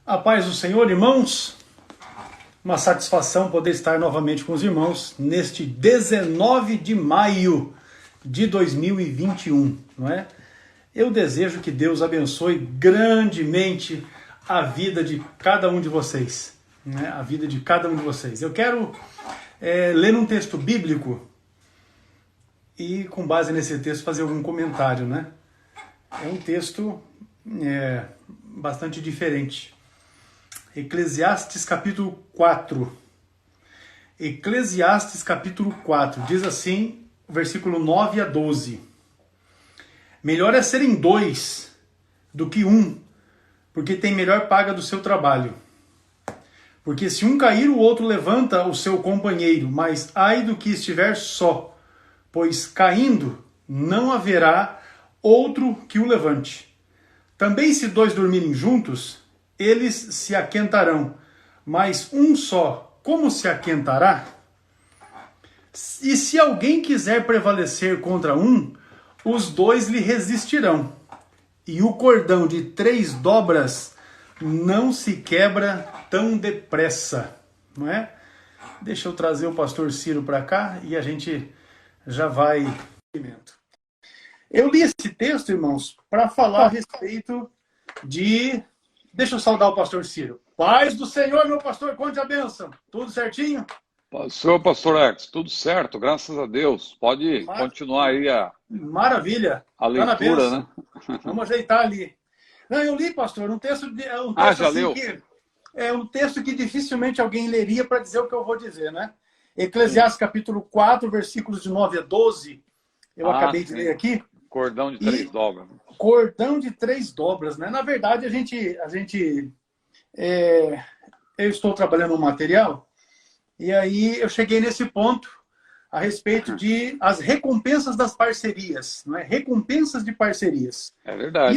A paz do Senhor, irmãos. Uma satisfação poder estar novamente com os irmãos neste 19 de maio de 2021, não é? Eu desejo que Deus abençoe grandemente a vida de cada um de vocês, né? A vida de cada um de vocês. Eu quero ler um texto bíblico e, com base nesse texto, fazer algum comentário, né? É um texto bastante diferente. Eclesiastes capítulo 4. Eclesiastes capítulo 4. Diz assim, versículo 9 a 12. Melhor é serem dois do que um, porque tem melhor paga do seu trabalho. Porque se um cair, o outro levanta o seu companheiro, mas ai do que estiver só, pois caindo não haverá outro que o levante. Também se dois dormirem juntos, eles se aquentarão, mas um só, como se aquentará? E se alguém quiser prevalecer contra um, os dois lhe resistirão. E o cordão de 3 dobras não se quebra tão depressa, não é? Deixa eu trazer o pastor Ciro para cá e a gente já vai. Eu li esse texto, irmãos, para falar a respeito de... Deixa eu saudar o pastor Ciro. Paz do Senhor, meu pastor, conte a bênção. Tudo certinho? Senhor pastor X, tudo certo, graças a Deus. Pode continuar aí Maravilha. a leitura, né? Vamos ajeitar ali. Não, eu li, pastor, um texto já assim leu? Que é um texto que dificilmente alguém leria para dizer o que eu vou dizer, né? Eclesiastes capítulo 4, versículos de 9 a 12. Eu acabei de ler aqui. Cordão de 3 dobras. Cordão de 3 dobras, né? Na verdade, eu estou trabalhando um material e aí eu cheguei nesse ponto a respeito de as recompensas das parcerias, não é? Recompensas de parcerias. É verdade.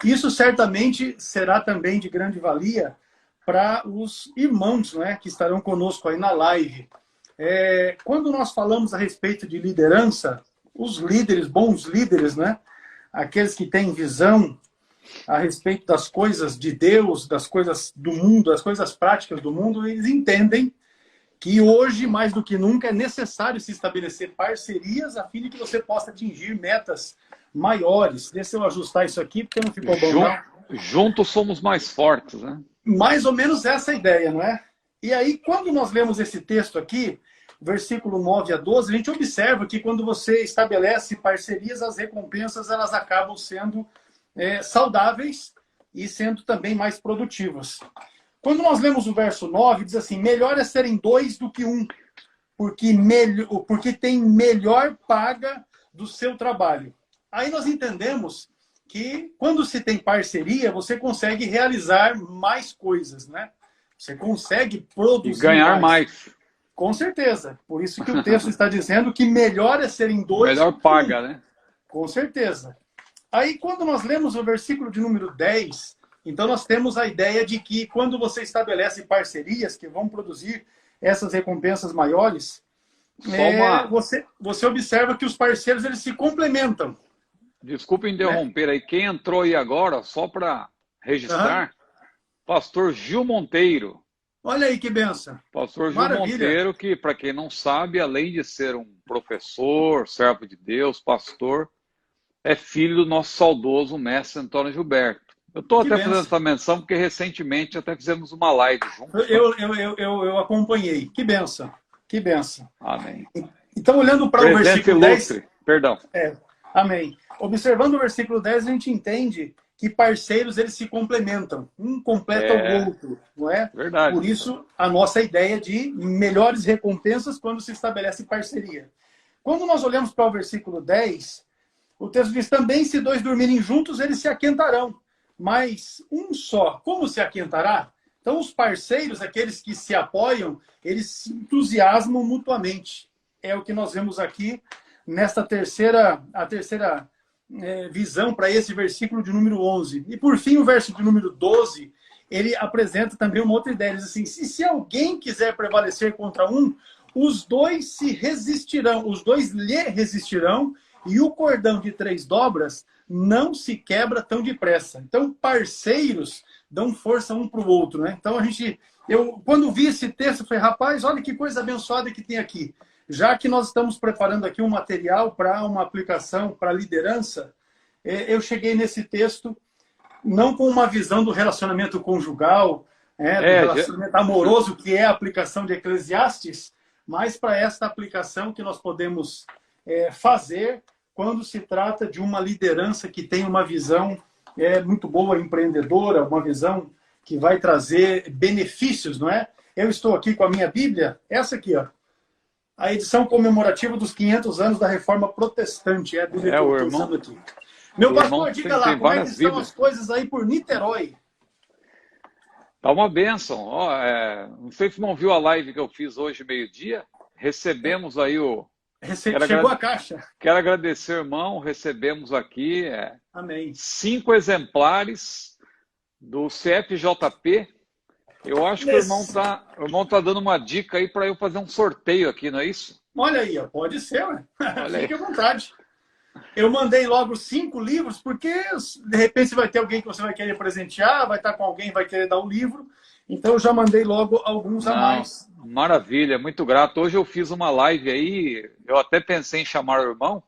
Isso certamente será também de grande valia para os irmãos, não é? Que estarão conosco aí na live. Quando nós falamos a respeito de liderança, os líderes, bons líderes, né? Aqueles que têm visão a respeito das coisas de Deus, das coisas do mundo, das coisas práticas do mundo, eles entendem que hoje, mais do que nunca, é necessário se estabelecer parcerias a fim de que você possa atingir metas maiores. Deixa eu ajustar isso aqui, porque não ficou bom, não. Juntos somos mais fortes, né? Mais ou menos essa é a ideia, não é? E aí, quando nós lemos esse texto aqui, versículo 9 a 12, a gente observa que quando você estabelece parcerias, as recompensas elas acabam sendo saudáveis e sendo também mais produtivas. Quando nós lemos o verso 9, diz assim, melhor é serem dois do que um, porque tem melhor paga do seu trabalho. Aí nós entendemos que quando se tem parceria, você consegue realizar mais coisas, né? Você consegue produzir e ganhar mais. Com certeza. Por isso que o texto está dizendo que melhor é serem dois. Melhor paga, né? Com certeza. Aí, quando nós lemos o versículo de número 10, então nós temos a ideia de que quando você estabelece parcerias que vão produzir essas recompensas maiores, você observa que os parceiros eles se complementam. Desculpa interromper aí. Quem entrou aí agora, só para registrar, pastor Gil Monteiro. Olha aí que benção. Pastor Gil Monteiro, que, para quem não sabe, além de ser um professor, servo de Deus, pastor, é filho do nosso saudoso mestre Antônio Gilberto. Eu estou até fazendo essa menção porque recentemente até fizemos uma live juntos. Eu acompanhei. Que benção. Que benção. Amém. Então, olhando para o versículo 10... Perdão. Amém. Observando o versículo 10, a gente entende que parceiros eles se complementam, um completa o outro, não é? Verdade. Por isso, a nossa ideia de melhores recompensas quando se estabelece parceria. Quando nós olhamos para o versículo 10, o texto diz, também se dois dormirem juntos, eles se aquentarão, mas um só, como se aquentará? Então, os parceiros, aqueles que se apoiam, eles se entusiasmam mutuamente. É o que nós vemos aqui nesta terceira visão para esse versículo de número 11. E por fim, o verso de número 12, ele apresenta também uma outra ideia. Ele diz assim, se alguém quiser prevalecer contra um, os dois se resistirão, os dois lhe resistirão, e o cordão de 3 dobras não se quebra tão depressa. Então, parceiros dão força um para o outro, né? Então, quando vi esse texto, eu falei, rapaz, olha que coisa abençoada que tem aqui. Já que nós estamos preparando aqui um material para uma aplicação para liderança, eu cheguei nesse texto não com uma visão do relacionamento conjugal, do relacionamento amoroso, que é a aplicação de Eclesiastes, mas para esta aplicação que nós podemos fazer quando se trata de uma liderança que tem uma visão muito boa, empreendedora, uma visão que vai trazer benefícios, não é? Eu estou aqui com a minha Bíblia, essa aqui, ó, a edição comemorativa dos 500 anos da Reforma Protestante. É a Bíblia que eu estou usando aqui. Meu pastor, diga lá, como é que estão as coisas aí por Niterói? Tá uma bênção. Não sei se não viu a live que eu fiz hoje, meio-dia. Recebemos aí Chegou a caixa. Quero agradecer, irmão. Recebemos aqui Amém. 5 exemplares do CFJP. Eu acho que o irmão tá dando uma dica aí para eu fazer um sorteio aqui, não é isso? Olha aí, ó, pode ser, ué. Fique à vontade. Eu mandei logo 5 livros, porque de repente vai ter alguém que você vai querer presentear, vai estar com alguém que vai querer dar um livro. Então eu já mandei logo alguns a mais. Maravilha, muito grato. Hoje eu fiz uma live aí, eu até pensei em chamar o irmão,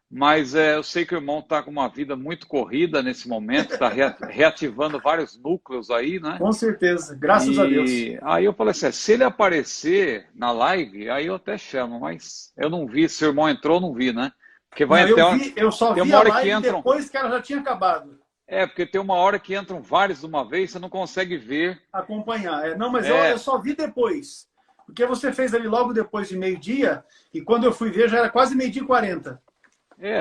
mas eu sei que o irmão está com uma vida muito corrida nesse momento, está reativando vários núcleos aí, né? Com certeza, graças a Deus. Aí eu falei assim, se ele aparecer na live, aí eu até chamo, mas eu não vi, se o irmão entrou, eu não vi, né? Porque eu só vi a live depois que ela já tinha acabado. Porque tem uma hora que entram vários de uma vez, você não consegue ver. Acompanhar. Não, mas eu só vi depois. Porque você fez ali logo depois de meio-dia, e quando eu fui ver já era quase 12h40.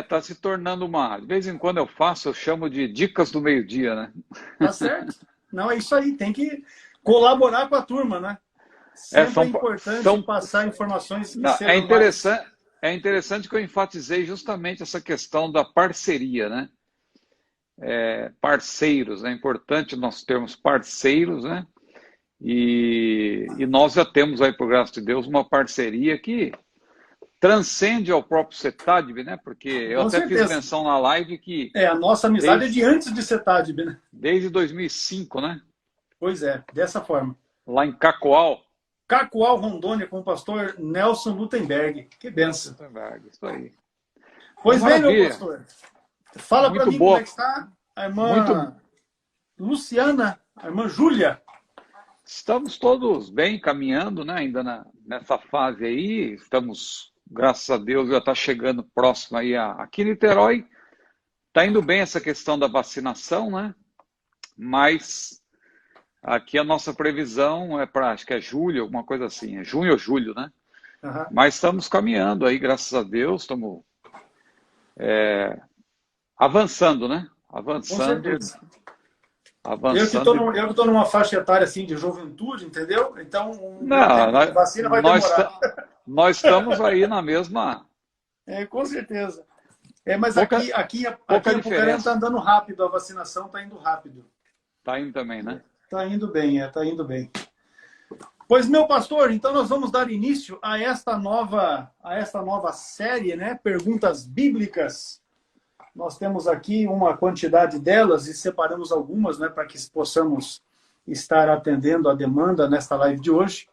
Tá se tornando de vez em quando eu chamo de dicas do meio-dia, né? Tá certo. Não, é isso aí, tem que colaborar com a turma, né? Sempre é importante passar informações que serão É interessante que eu enfatizei justamente essa questão da parceria, né? Parceiros, é importante nós termos parceiros, né? E nós já temos aí, por graça de Deus, uma parceria que transcende ao próprio CETADB, né? Porque eu até fiz menção na live que... a nossa amizade é de antes de CETADB, né? Desde 2005, né? Pois é, dessa forma. Lá em Cacoal, Rondônia, com o pastor Nelson Lutemberg. Que benção. Lutemberg, isso aí. Pois bem, meu pastor. Fala para mim como é que está a irmã Luciana, a irmã Júlia. Estamos todos bem, caminhando, né? Ainda nessa fase aí. Estamos, graças a Deus, já está chegando próximo aí aqui em Niterói. Está indo bem essa questão da vacinação, né? Mas aqui a nossa previsão é para, acho que é julho, alguma coisa assim. É junho ou julho, né? Uhum. Mas estamos caminhando aí, graças a Deus. Estamos avançando, né? Avançando. Com certeza. Avançando. Eu que estou numa faixa etária assim, de juventude, entendeu? Então, a vacina vai demorar. Nós estamos aí na mesma... com certeza. Mas aqui em Apucarana está andando rápido, a vacinação está indo rápido. Está indo também, né? Está indo bem, está indo bem. Pois, meu pastor, então nós vamos dar início a esta nova série, né? Perguntas bíblicas. Nós temos aqui uma quantidade delas e separamos algumas, né, para que possamos estar atendendo a demanda nesta live de hoje.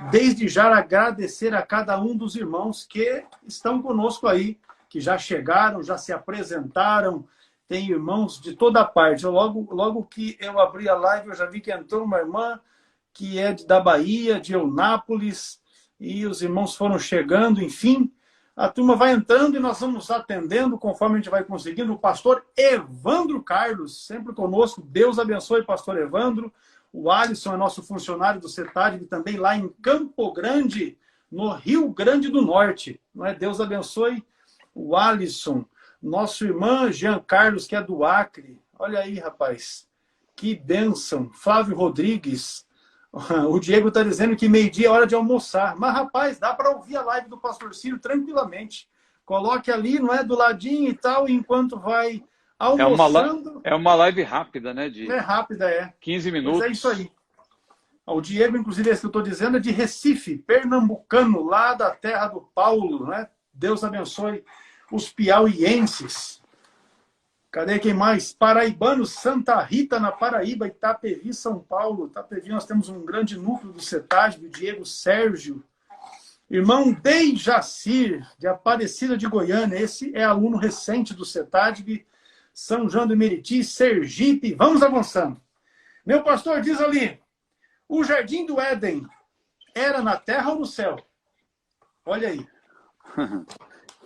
Desde já agradecer a cada um dos irmãos que estão conosco aí, que já chegaram, já se apresentaram. Tem irmãos de toda parte. Logo que eu abri a live, eu já vi que entrou uma irmã que é da Bahia, de Eunápolis, e os irmãos foram chegando, enfim. A turma vai entrando e nós vamos atendendo conforme a gente vai conseguindo. O pastor Evandro Carlos, sempre conosco. Deus abençoe, pastor Evandro. O Alisson é nosso funcionário do CETADB, também lá em Campo Grande, no Rio Grande do Norte. Não é? Deus abençoe o Alisson. Nosso irmão Jean Carlos, que é do Acre. Olha aí, rapaz. Que bênção. Flávio Rodrigues. O Diego está dizendo que meio-dia é hora de almoçar. Mas, rapaz, dá para ouvir a live do pastor Ciro tranquilamente. Coloque ali, não é? Do ladinho e tal, enquanto vai almoçando. É uma live rápida, né? Rápida, 15 minutos. Mas é isso aí. O Diego, inclusive, esse que eu estou dizendo, é de Recife, pernambucano, lá da terra do Paulo, né? Deus abençoe os piauienses. Cadê quem mais? Paraibano, Santa Rita, na Paraíba, Itapevi, São Paulo. Itapevi, nós temos um grande núcleo do CETAD, Diego Sérgio. Irmão Dei Jacir, de Aparecida de Goiânia. Esse é aluno recente do CETAD, São João do Meriti, Sergipe. Vamos avançando. Meu pastor diz ali, o Jardim do Éden era na terra ou no céu? Olha aí.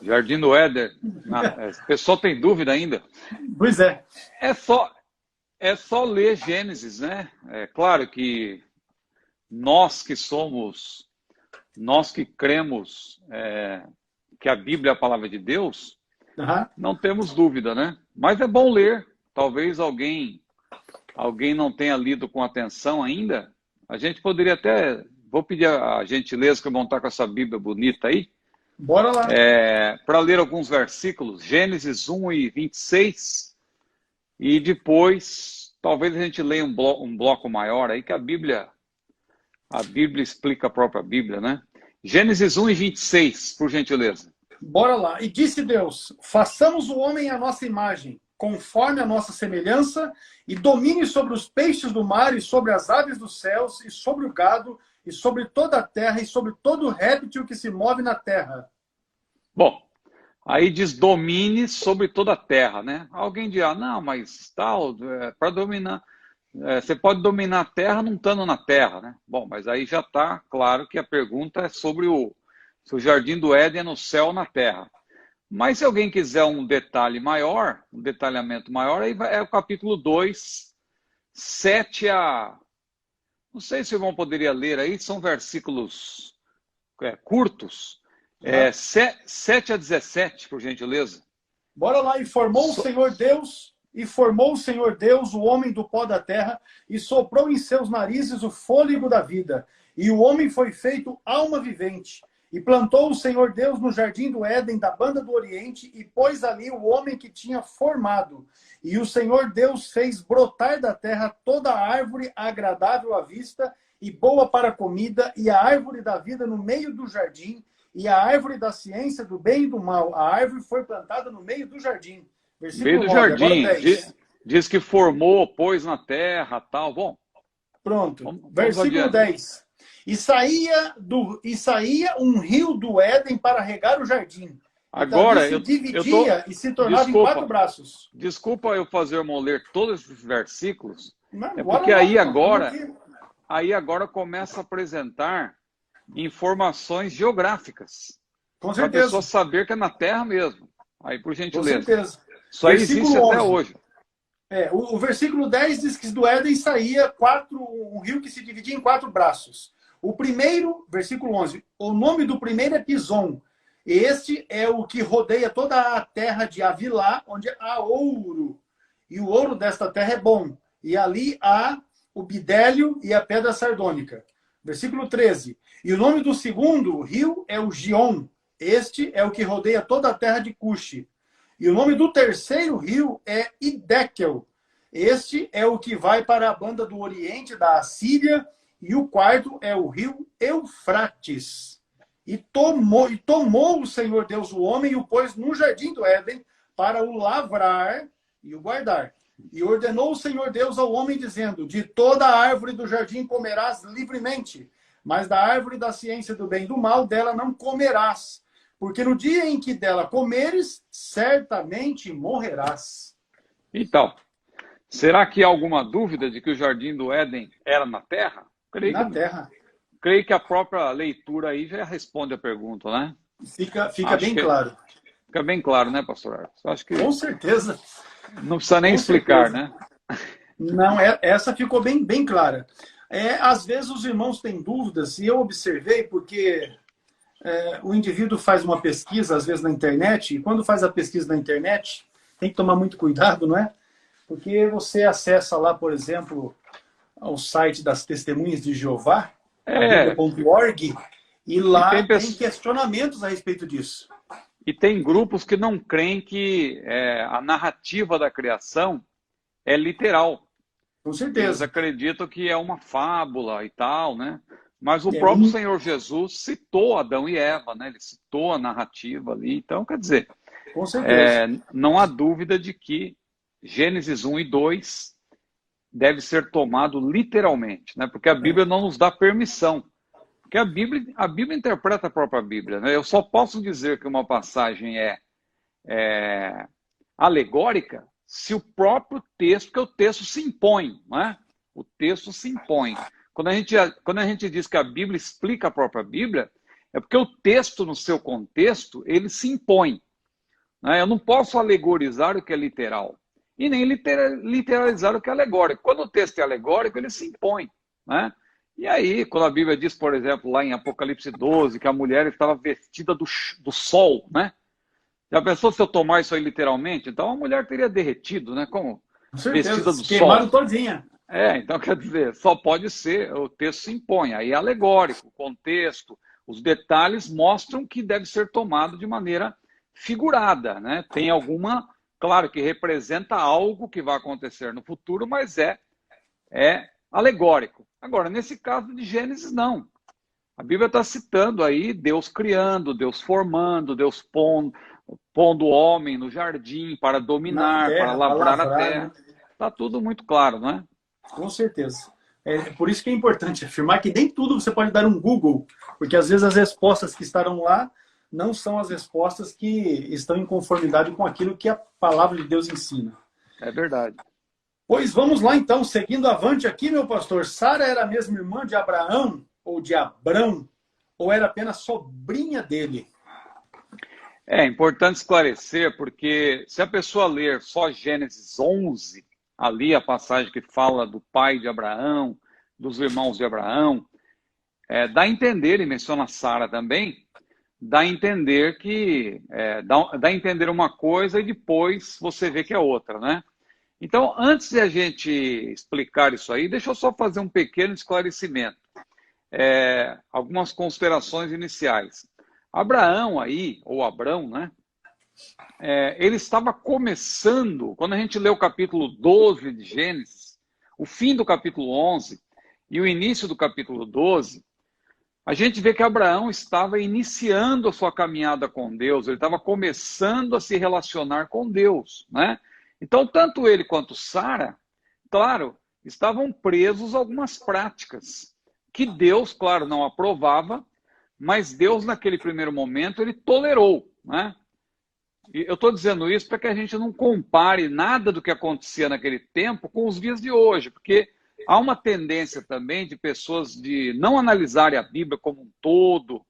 Jardim do Éden. O pessoal tem dúvida ainda? Pois é. É só ler Gênesis, né? É claro que nós que cremos que a Bíblia é a palavra de Deus, não temos dúvida, né? Mas é bom ler. Talvez alguém não tenha lido com atenção ainda. A gente poderia até... Vou pedir a gentileza que vão estar com essa Bíblia bonita aí. Bora lá. Para ler alguns versículos, Gênesis 1 e 26, e depois, talvez a gente leia um bloco maior aí, que a Bíblia explica a própria Bíblia, né? Gênesis 1 e 26, por gentileza. Bora lá. E disse Deus, façamos o homem à nossa imagem, conforme a nossa semelhança, e domine sobre os peixes do mar, e sobre as aves dos céus, e sobre o gado, e sobre toda a terra, e sobre todo réptil que se move na terra. Bom, aí diz domine sobre toda a terra, né? Alguém dirá, não, mas tal, para dominar, você pode dominar a terra não estando na terra, né? Bom, mas aí já está claro que a pergunta é sobre se o Jardim do Éden é no céu ou na terra. Mas se alguém quiser um detalhe maior, um detalhamento maior, aí é o capítulo 2, 7 a... Não sei se o irmão poderia ler aí, são versículos curtos. 7 a 17, por gentileza. Bora lá. E formou o Senhor Deus o homem do pó da terra, e soprou em seus narizes o fôlego da vida. E o homem foi feito alma vivente. E plantou o Senhor Deus no jardim do Éden, da banda do Oriente, e pôs ali o homem que tinha formado. E o Senhor Deus fez brotar da terra toda a árvore agradável à vista e boa para a comida, e a árvore da vida no meio do jardim, e a árvore da ciência do bem e do mal. A árvore foi plantada no meio do jardim. Versículo meio do 9, jardim. Diz que formou, pôs na terra, tal. Bom. Pronto. Versículo 10. E saía um rio do Éden para regar o jardim. Agora, se dividia e se tornava em 4 braços. Desculpa eu fazer o irmão ler todos esses versículos. Não, porque aí agora começa a apresentar informações geográficas. Com certeza. Para a pessoa saber que é na terra mesmo. Aí, por gentileza. Com certeza. Isso aí existe até hoje. O versículo 10 diz que do Éden saía um rio que se dividia em 4 braços. O primeiro, versículo 11, o nome do primeiro é Pison. Este é o que rodeia toda a terra de Avilá, onde há ouro. E o ouro desta terra é bom. E ali há o bidélio e a pedra sardônica. Versículo 13. E o nome do segundo rio é o Gion. Este é o que rodeia toda a terra de Cuxi. E o nome do terceiro rio é Idekel. Este é o que vai para a banda do oriente da Assíria. E o quarto é o rio Eufrates. E tomou o Senhor Deus o homem e o pôs no jardim do Éden para o lavrar e o guardar. E ordenou o Senhor Deus ao homem, dizendo, de toda a árvore do jardim comerás livremente, mas da árvore da ciência do bem e do mal dela não comerás, porque no dia em que dela comeres, certamente morrerás. Então, será que há alguma dúvida de que o jardim do Éden era na terra? Terra. Creio que a própria leitura aí já responde a pergunta, né? Fica bem claro. Fica bem claro, né, pastor Arcos? Acho que com certeza. Não precisa nem explicar, né? Não, essa ficou bem clara. Às vezes os irmãos têm dúvidas, e eu observei porque o indivíduo faz uma pesquisa, às vezes na internet, e quando faz a pesquisa na internet, tem que tomar muito cuidado, não é? Porque você acessa lá, por exemplo, o site das Testemunhas de Jeová, .org, e lá tem questionamentos a respeito disso. E tem grupos que não creem que a narrativa da criação é literal. Com certeza. Eles acreditam que é uma fábula e tal, né? Mas o próprio Senhor Jesus citou Adão e Eva, né? Ele citou a narrativa ali. Então, quer dizer, com certeza. Não há dúvida de que Gênesis 1 e 2 deve ser tomado literalmente, né? Porque a Bíblia não nos dá permissão. Porque a Bíblia interpreta a própria Bíblia, né? Eu só posso dizer que uma passagem é alegórica se o próprio texto, porque o texto se impõe, não é? O texto se impõe. Quando a gente diz que a Bíblia explica a própria Bíblia, é porque o texto, no seu contexto, ele se impõe, né? Eu não posso alegorizar o que é literal e nem literalizar o que é alegórico. Quando o texto é alegórico, ele se impõe, né? E aí, quando a Bíblia diz, por exemplo, lá em Apocalipse 12, que a mulher estava vestida do sol, né? Já pensou se eu tomar isso aí literalmente? Então a mulher teria derretido, né? Como Com certeza, vestida do se queimaram sol. todinha. Então quer dizer, só pode ser, o texto se impõe. Aí é alegórico, o contexto, os detalhes mostram que deve ser tomado de maneira figurada, né? Tem alguma, claro que representa algo que vai acontecer no futuro, mas é alegórico. Agora, nesse caso de Gênesis, não. A Bíblia está citando aí Deus criando, Deus formando, Deus pondo o homem no jardim para Na dominar, para terra, para lavrar a lavrar, terra. né? Está tudo muito claro, não é? Com certeza. É por isso que é importante afirmar que nem tudo você pode dar um Google, porque às vezes as respostas que estarão lá não são as respostas que estão em conformidade com aquilo que a palavra de Deus ensina. É verdade. Pois vamos lá então, seguindo avante aqui, meu pastor. Sara era a mesma irmã de Abraão ou de Abrão, ou era apenas sobrinha dele? É importante esclarecer, porque se a pessoa ler só Gênesis 11, ali a passagem que fala do pai de Abraão, dos irmãos de Abraão, dá a entender, e menciona Sara também, dá a entender que dá a entender uma coisa e depois você vê que é outra, né? Então, antes de a gente explicar isso aí, deixa eu só fazer um pequeno esclarecimento. Algumas considerações iniciais. Abraão aí, ou Abrão, né? Ele estava começando, quando a gente lê o capítulo 12 de Gênesis, o fim do capítulo 11 e o início do capítulo 12, a gente vê que Abraão estava iniciando a sua caminhada com Deus, ele estava começando a se relacionar com Deus, né? Então, tanto ele quanto Sara, claro, estavam presos a algumas práticas que Deus, claro, não aprovava, mas Deus, naquele primeiro momento, ele tolerou, né? E eu estou dizendo isso para que a gente não compare nada do que acontecia naquele tempo com os dias de hoje, porque há uma tendência também de pessoas de não analisarem a Bíblia como um todo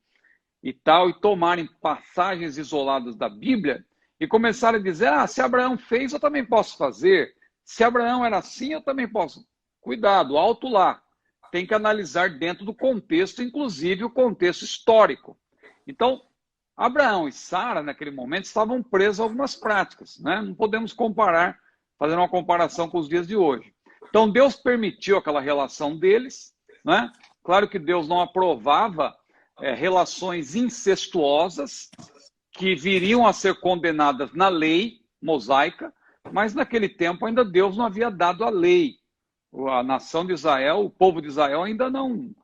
e tal, e tomarem passagens isoladas da Bíblia e começarem a dizer, se Abraão fez, eu também posso fazer. Se Abraão era assim, eu também posso. Cuidado, alto lá. Tem que analisar dentro do contexto, inclusive o contexto histórico. Então, Abraão e Sara, naquele momento, estavam presos a algumas práticas, né? Não podemos comparar, fazer uma comparação com os dias de hoje. Então, Deus permitiu aquela relação deles, né? Claro que Deus não aprovava relações incestuosas que viriam a ser condenadas na lei mosaica, mas naquele tempo ainda Deus não havia dado a lei. A nação de Israel, o povo de Israel ainda não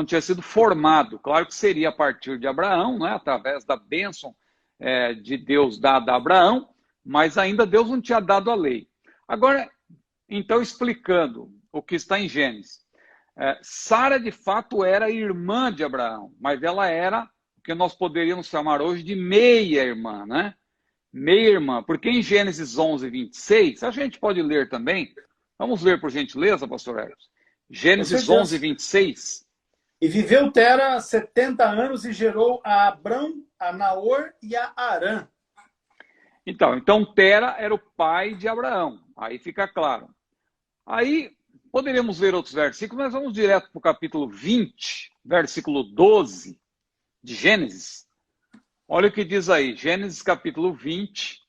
tinha sido formado. Claro que seria a partir de Abraão, né, através da bênção de Deus dada a Abraão, mas ainda Deus não tinha dado a lei. Agora, então, explicando o que está em Gênesis. Sara, de fato, era irmã de Abraão, mas ela era o que nós poderíamos chamar hoje de meia-irmã, né? Meia-irmã, porque em Gênesis 11, 26, a gente pode ler também. Vamos ler, por gentileza, pastor Eros. Gênesis 11, 26. E viveu Tera 70 anos e gerou a Abrão, a Naor e a Arã. Então Tera era o pai de Abraão. Aí fica claro. Aí poderíamos ver outros versículos, mas vamos direto para o capítulo 20, versículo 12 de Gênesis. Olha o que diz aí, Gênesis capítulo 20,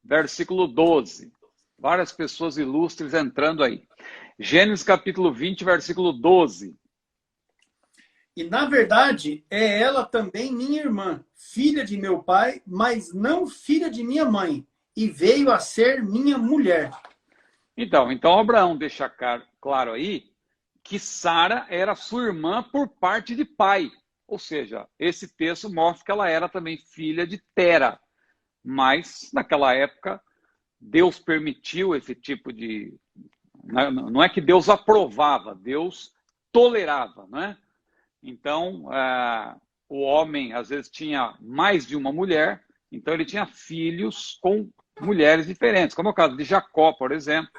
versículo 12. Várias pessoas ilustres entrando aí. Gênesis capítulo 20, versículo 12. E, na verdade, é ela também minha irmã, filha de meu pai, mas não filha de minha mãe, e veio a ser minha mulher. Então Abraão deixa claro aí que Sara era sua irmã por parte de pai. Ou seja, esse texto mostra que ela era também filha de Tera. Mas, naquela época, Deus permitiu esse tipo de... Não é que Deus aprovava, Deus tolerava, né? Então, o homem, às vezes, tinha mais de uma mulher, então ele tinha filhos com mulheres diferentes, como é o caso de Jacó, por exemplo,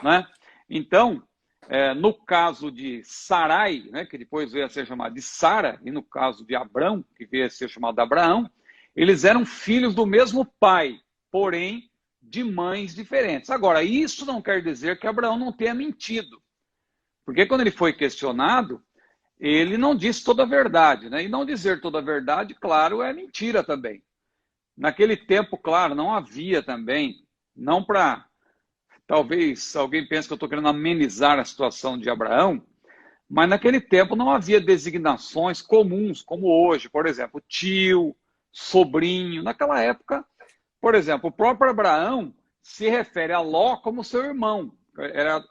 né? Então, no caso de Sarai, né, que depois veio a ser chamada de Sara, e no caso de Abrão, que veio a ser chamado de Abraão, eles eram filhos do mesmo pai, porém de mães diferentes. Agora, isso não quer dizer que Abraão não tenha mentido, porque quando ele foi questionado, ele não disse toda a verdade, né? E não dizer toda a verdade, claro, é mentira também. Naquele tempo, claro, não havia também, não para... Talvez alguém pense que eu estou querendo amenizar a situação de Abraão, mas naquele tempo não havia designações comuns, como hoje, por exemplo, tio, sobrinho. Naquela época, por exemplo, o próprio Abraão se refere a Ló como seu irmão.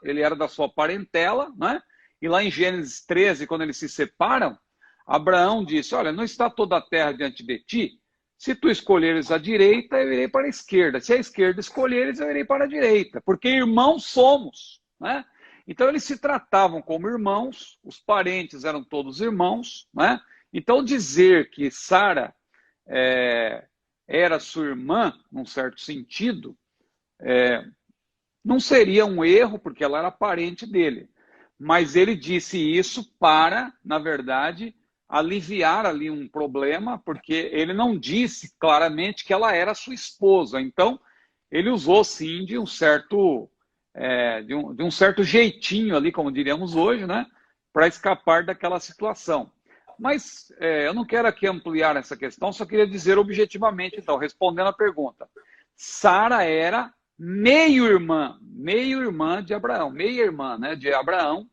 Ele era da sua parentela, né? E lá em Gênesis 13, quando eles se separam, Abraão disse, olha, não está toda a terra diante de ti? Se tu escolheres a direita, eu irei para a esquerda. Se a esquerda escolheres, eu irei para a direita. Porque irmãos somos, né? Então eles se tratavam como irmãos, os parentes eram todos irmãos, né? Então dizer que Sara era sua irmã, num certo sentido, não seria um erro, porque ela era parente dele. Mas ele disse isso para, na verdade, aliviar ali um problema, porque ele não disse claramente que ela era sua esposa. Então, ele usou, sim, de um certo jeitinho ali, como diríamos hoje, né, para escapar daquela situação. Mas eu não quero aqui ampliar essa questão, só queria dizer objetivamente, então, respondendo a pergunta. Sara era meio-irmã de Abraão, meia-irmã, né, de Abraão,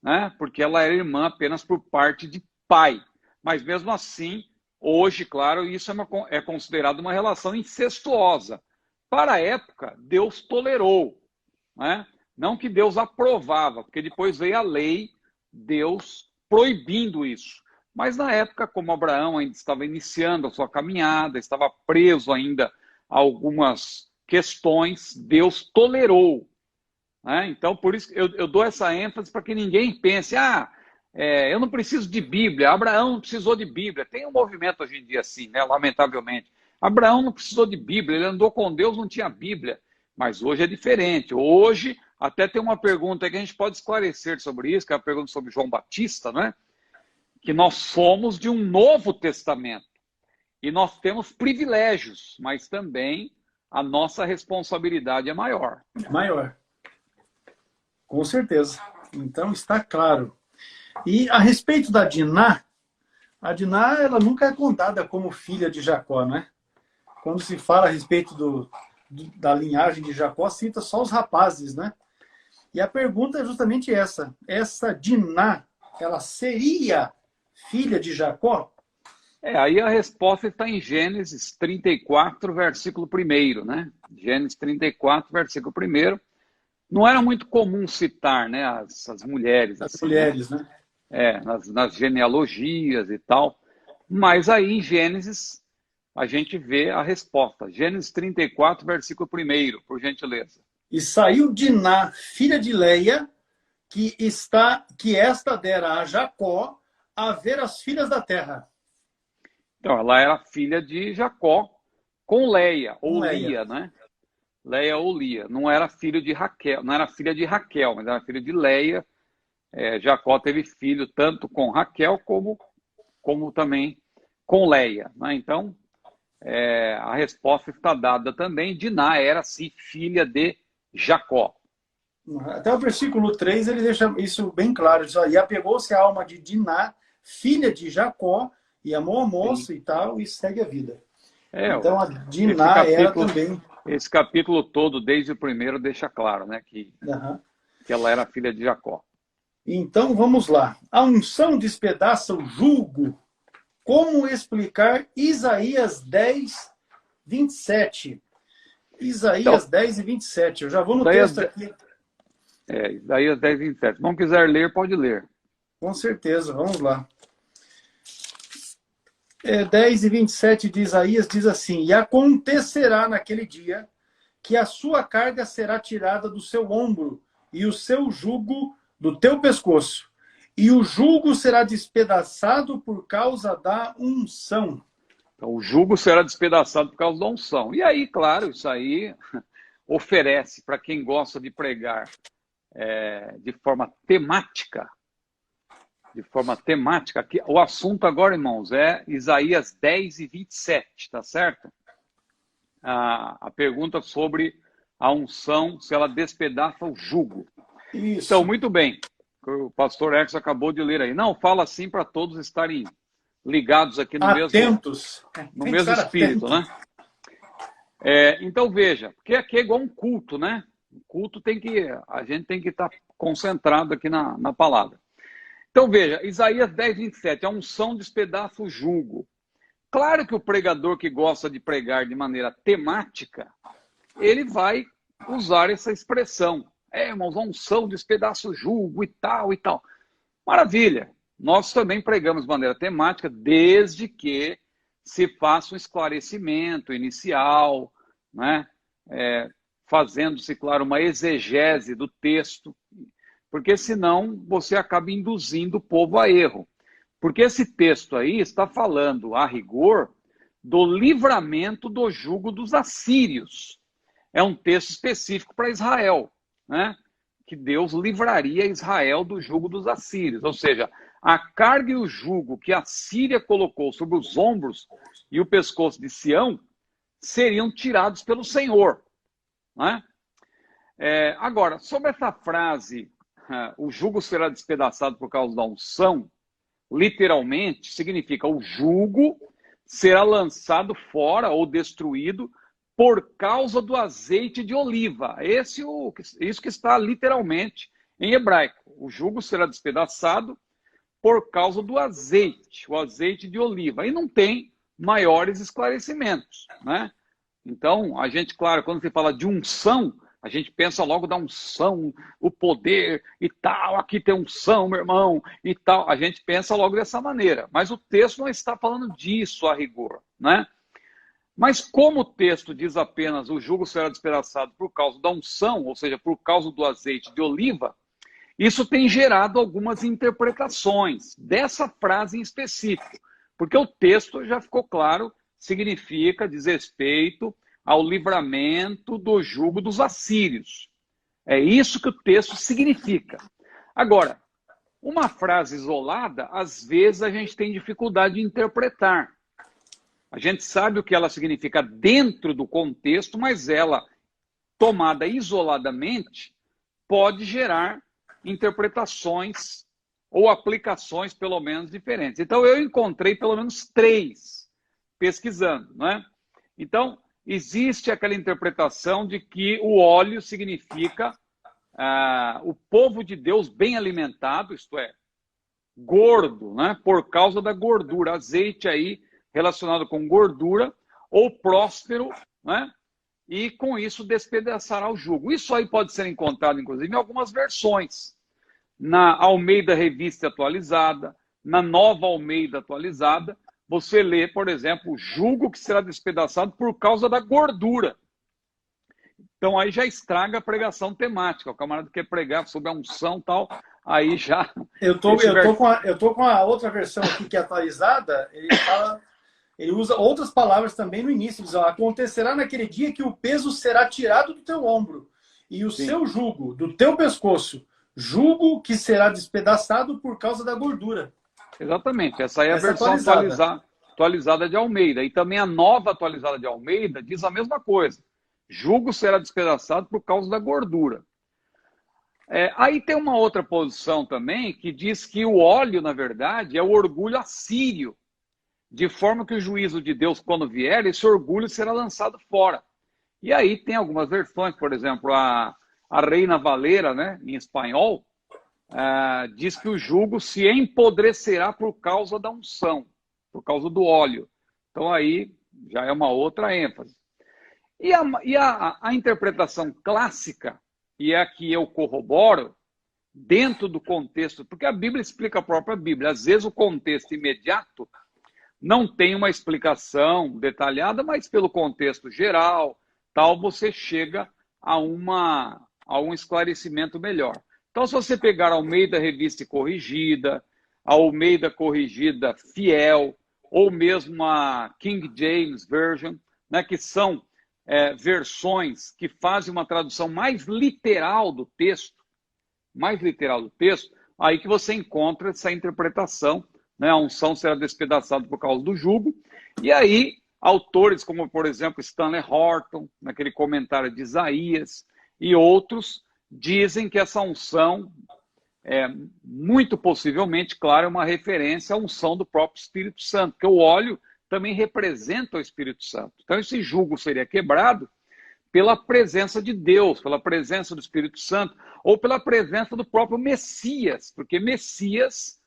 né, porque ela era irmã apenas por parte de pai. Mas mesmo assim, hoje, claro, isso é considerado uma relação incestuosa. Para a época, Deus tolerou, né? Não que Deus aprovava, porque depois veio a lei, Deus proibindo isso. Mas na época, como Abraão ainda estava iniciando a sua caminhada, estava preso ainda a algumas questões, Deus tolerou. Né? Então, por isso eu dou essa ênfase para que ninguém pense, eu não preciso de Bíblia, Abraão não precisou de Bíblia. Tem um movimento hoje em dia assim, né? Lamentavelmente. Abraão não precisou de Bíblia, ele andou com Deus, não tinha Bíblia. Mas hoje é diferente. Hoje, até tem uma pergunta que a gente pode esclarecer sobre isso, que é a pergunta sobre João Batista, né? Que nós somos de um Novo Testamento. E nós temos privilégios, mas também a nossa responsabilidade é maior. É maior. Com certeza. Então está claro. E a respeito da Diná, a Diná ela nunca é contada como filha de Jacó, né? Quando se fala a respeito da linhagem de Jacó, cita só os rapazes, né? E a pergunta é justamente essa. Essa Diná, ela seria filha de Jacó? Aí a resposta está em Gênesis 34, versículo 1, né? Gênesis 34, versículo 1. Não era muito comum citar, né, as mulheres. As assim, mulheres, né? Nas genealogias e tal. Mas aí em Gênesis a gente vê a resposta. Gênesis 34, versículo 1, por gentileza. E saiu Diná, filha de Leia, que esta dera a Jacó a ver as filhas da terra. Então, ela era filha de Jacó com Leia, ou Leia. Lia, né? Leia ou Lia. Não era filho de Raquel, não era filha de Raquel, mas era filha de Leia. Jacó teve filho tanto com Raquel como também com Leia. Né? Então, a resposta está dada também. Diná era, sim, filha de Jacó. Até o versículo 3 ele deixa isso bem claro. Diz, e apegou-se a alma de Diná, filha de Jacó, e amou a moça e tal, e segue a vida. Então a Diná era também... Esse capítulo todo, desde o primeiro, deixa claro, né, que ela era filha de Jacó. Então vamos lá. A unção despedaça o jugo. Como explicar Isaías 10, 27? Isaías 10 e 27. Eu já vou no texto aqui. Isaías 10, 27. Se não quiser ler, pode ler. Com certeza, vamos lá. 10 e 27 de Isaías diz assim: E acontecerá naquele dia que a sua carga será tirada do seu ombro e o seu jugo do teu pescoço. E o jugo será despedaçado por causa da unção. Então, o jugo será despedaçado por causa da unção. E aí, claro, isso aí oferece para quem gosta de pregar de forma temática. Aqui, o assunto agora, irmãos, é Isaías 10 e 27, tá certo? A pergunta sobre a unção, se ela despedaça o jugo. Isso. Então, muito bem. O pastor Ex acabou de ler aí. Não, fala assim para todos estarem ligados aqui no atentos. mesmo espírito, atento. né? Então, veja, porque aqui é igual um culto, né? O culto a gente tem que estar concentrado aqui na palavra. Então, veja, Isaías 10, 27, a unção despedaça o jugo. Claro que o pregador que gosta de pregar de maneira temática, ele vai usar essa expressão. Irmãos, a unção despedaça o jugo e tal e tal. Maravilha. Nós também pregamos de maneira temática, desde que se faça um esclarecimento inicial, né? Fazendo-se, claro, uma exegese do texto, porque senão você acaba induzindo o povo a erro. Porque esse texto aí está falando, a rigor, do livramento do jugo dos assírios. É um texto específico para Israel, né? Que Deus livraria Israel do jugo dos assírios. Ou seja, a carga e o jugo que a Síria colocou sobre os ombros e o pescoço de Sião seriam tirados pelo Senhor, né? Agora, sobre essa frase, o jugo será despedaçado por causa da unção, literalmente significa o jugo será lançado fora ou destruído por causa do azeite de oliva. Isso que está literalmente em hebraico. O jugo será despedaçado por causa do azeite, o azeite de oliva. E não tem maiores esclarecimentos, né? Então, a gente, claro, quando se fala de unção, a gente pensa logo da unção, o poder e tal, aqui tem unção, meu irmão, e tal. A gente pensa logo dessa maneira. Mas o texto não está falando disso a rigor, né? Mas como o texto diz apenas o jugo será despedaçado por causa da unção, ou seja, por causa do azeite de oliva, isso tem gerado algumas interpretações dessa frase em específico. Porque o texto, já ficou claro, diz respeito ao livramento do jugo dos assírios. É isso que o texto significa. Agora, uma frase isolada, às vezes a gente tem dificuldade de interpretar. A gente sabe o que ela significa dentro do contexto, mas ela, tomada isoladamente, pode gerar interpretações ou aplicações, pelo menos, diferentes. Então, eu encontrei pelo menos 3 pesquisando, né? Então, existe aquela interpretação de que o óleo significa o povo de Deus bem alimentado, isto é, gordo, né? Por causa da gordura. Azeite aí relacionado com gordura, ou próspero, né? E com isso despedaçará o jugo. Isso aí pode ser encontrado, inclusive, em algumas versões. Na Almeida Revista Atualizada, na Nova Almeida Atualizada, você lê, por exemplo, o jugo que será despedaçado por causa da gordura. Então aí já estraga a pregação temática. O camarada quer pregar sobre a unção e tal, aí já... Eu tô com a outra versão aqui que é atualizada, ele usa outras palavras também no início, diz, acontecerá naquele dia que o peso será tirado do teu ombro e o seu jugo do teu pescoço, jugo que será despedaçado por causa da gordura. Exatamente, essa aí é a versão atualizada de Almeida. E também a nova atualizada de Almeida diz a mesma coisa. Jugo será despedaçado por causa da gordura. Aí tem uma outra posição também que diz que o óleo, na verdade, é o orgulho assírio. De forma que o juízo de Deus, quando vier, esse orgulho será lançado fora. E aí tem algumas versões, por exemplo, a Reina Valera, né, em espanhol, diz que o jugo se empodrecerá por causa da unção, por causa do óleo. Então aí já é uma outra ênfase. E a interpretação clássica, e é a que eu corroboro, dentro do contexto, porque a Bíblia explica a própria Bíblia. Às vezes o contexto imediato não tem uma explicação detalhada, mas pelo contexto geral, tal você chega a um esclarecimento melhor. Então, se você pegar Almeida Revista e Corrigida, a Almeida Corrigida Fiel, ou mesmo a King James Version, né, que são versões que fazem uma tradução mais literal do texto, aí que você encontra essa interpretação, né, a unção será despedaçada por causa do jugo, e aí autores como, por exemplo, Stanley Horton, naquele comentário de Isaías, e outros, dizem que essa unção muito possivelmente, claro, é uma referência à unção do próprio Espírito Santo, porque o óleo também representa o Espírito Santo. Então, esse jugo seria quebrado pela presença de Deus, pela presença do Espírito Santo, ou pela presença do próprio Messias, porque Messias,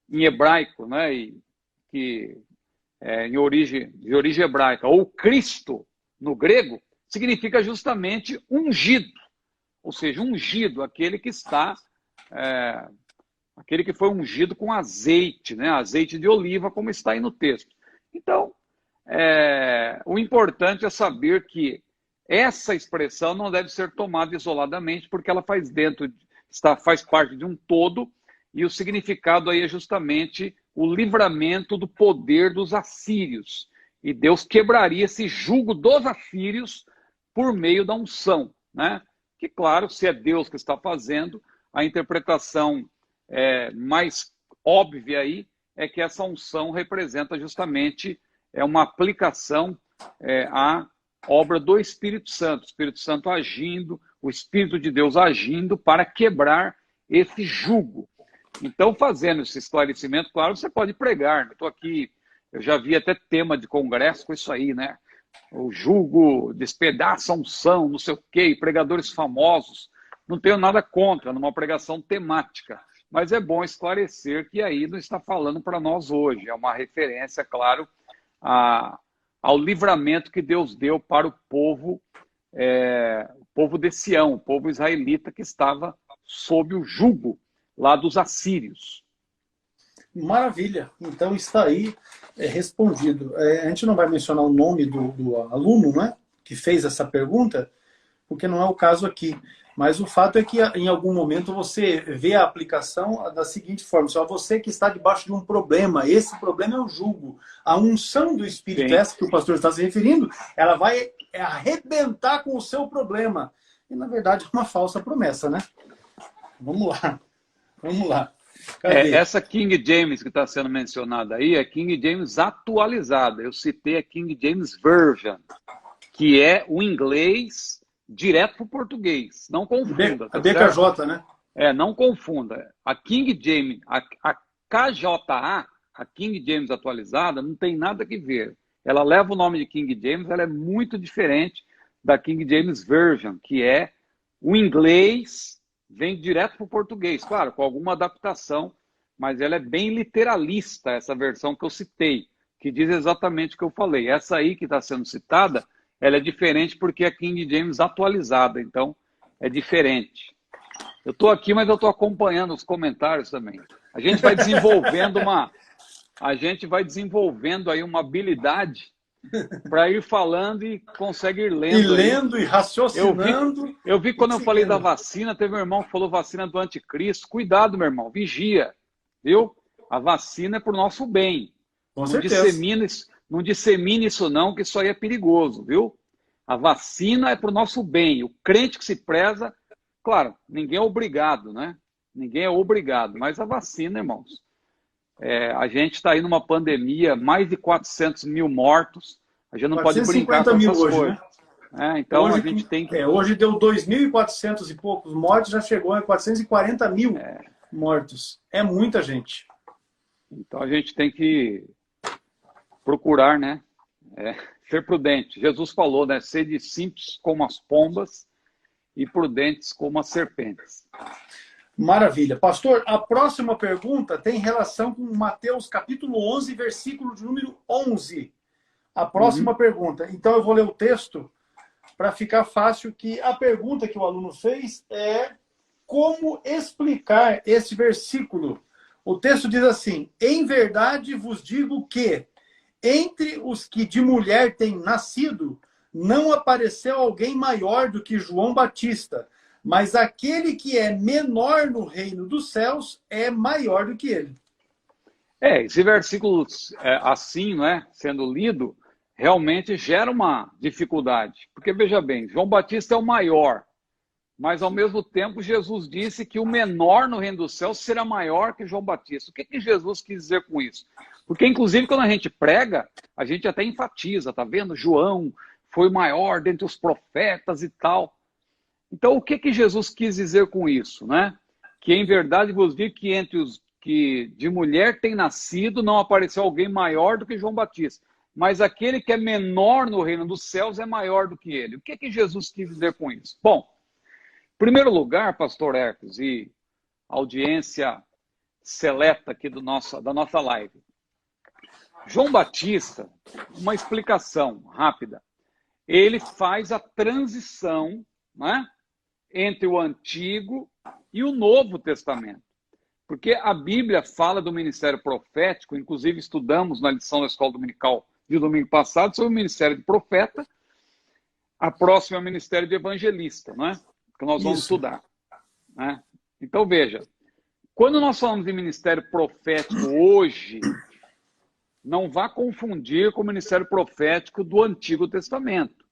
em hebraico, né, de origem hebraica, ou Cristo, no grego, significa justamente ungido, ou seja, ungido, aquele que foi ungido com azeite, né? Azeite de oliva, como está aí no texto. Então, o importante é saber que essa expressão não deve ser tomada isoladamente, porque ela faz parte de um todo, e o significado aí é justamente o livramento do poder dos assírios. E Deus quebraria esse jugo dos assírios por meio da unção, né? Que, claro, se é Deus que está fazendo, a interpretação mais óbvia aí é que essa unção representa justamente uma aplicação à obra do Espírito Santo. O Espírito Santo agindo, o Espírito de Deus agindo para quebrar esse jugo. Então, fazendo esse esclarecimento, claro, você pode pregar. Estou aqui, eu já vi até tema de congresso com isso aí, né? O jugo despedaça a unção, não sei o quê, pregadores famosos. Não tenho nada contra, numa pregação temática. Mas é bom esclarecer que aí não está falando para nós hoje. É uma referência, claro, ao livramento que Deus deu para o povo de Sião, o povo israelita que estava sob o jugo lá dos assírios. Maravilha. Então está aí respondido. A gente não vai mencionar o nome do aluno, né, que fez essa pergunta, porque não é o caso aqui. Mas o fato é que em algum momento você vê a aplicação da seguinte forma: só você que está debaixo de um problema, esse problema é o jugo. A unção do Espírito, essa que o pastor está se referindo, ela vai arrebentar com o seu problema. E na verdade é uma falsa promessa, né? Vamos lá. Essa King James que está sendo mencionada aí é King James atualizada. Eu citei a King James Version, que é o inglês direto para o português. Não confunda. A BKJ, né? Não confunda. A King James, a KJA, a King James atualizada, não tem nada que ver. Ela leva o nome de King James, ela é muito diferente da King James Version, que é o inglês, vem direto para o português. Claro, com alguma adaptação, mas ela é bem literalista, essa versão que eu citei, que diz exatamente o que eu falei. Essa aí que está sendo citada, ela é diferente porque é King James atualizada, então é diferente. Eu estou aqui, mas eu estou acompanhando os comentários também. A gente vai desenvolvendo aí uma habilidade para ir falando e consegue ir lendo. E lendo e raciocinando. Eu vi quando eu falei da vacina, teve um irmão que falou vacina do anticristo. Cuidado, meu irmão, vigia, viu? A vacina é para o nosso bem. Com certeza. Não dissemine isso não, que isso aí é perigoso, viu? A vacina é para o nosso bem. O crente que se preza, claro, ninguém é obrigado, né? Ninguém é obrigado, mas a vacina, irmãos, a gente está aí numa pandemia, mais de 400 mil mortos, a gente não pode brincar com essas coisas. Né? Então hoje, a gente tem que... hoje deu 2.400 e poucos mortos, já chegou a 440 mil mortos. É muita gente. Então a gente tem que procurar, né? Ser prudente. Jesus falou, né? Sede simples como as pombas e prudentes como as serpentes. Maravilha. Pastor, a próxima pergunta tem relação com Mateus capítulo 11, versículo de número 11. A próxima pergunta. Então eu vou ler o texto para ficar fácil, que a pergunta que o aluno fez é como explicar esse versículo. O texto diz assim: em verdade vos digo que entre os que de mulher têm nascido, não apareceu alguém maior do que João Batista, mas aquele que é menor no reino dos céus é maior do que ele. Esse versículo assim, né, sendo lido, realmente gera uma dificuldade. Porque, veja bem, João Batista é o maior, mas ao mesmo tempo Jesus disse que o menor no reino dos céus será maior que João Batista. O que Jesus quis dizer com isso? Porque, inclusive, quando a gente prega, a gente até enfatiza, tá vendo? João foi o maior dentre os profetas e tal. Então, o que Jesus quis dizer com isso, né? Que, em verdade, vos digo que entre os que de mulher tem nascido, não apareceu alguém maior do que João Batista. Mas aquele que é menor no reino dos céus é maior do que ele. O que Jesus quis dizer com isso? Bom, em primeiro lugar, pastor Hercules e audiência seleta aqui da nossa live. João Batista, uma explicação rápida. Ele faz a transição, né, entre o Antigo e o Novo Testamento. Porque a Bíblia fala do ministério profético, inclusive estudamos na lição da Escola Dominical de domingo passado sobre o ministério de profeta, a próxima é o ministério de evangelista, né? Que nós vamos estudar. Né? Então, veja, quando nós falamos de ministério profético hoje, não vá confundir com o ministério profético do Antigo Testamento.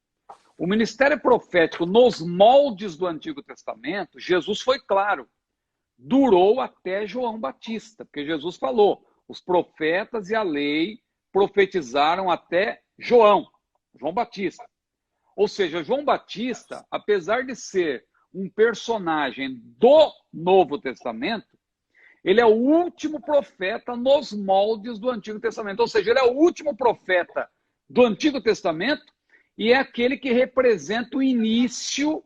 O ministério profético nos moldes do Antigo Testamento, Jesus foi claro, durou até João Batista, porque Jesus falou, os profetas e a lei profetizaram até João Batista. Ou seja, João Batista, apesar de ser um personagem do Novo Testamento, ele é o último profeta nos moldes do Antigo Testamento. Ou seja, ele é o último profeta do Antigo Testamento e é aquele que representa o início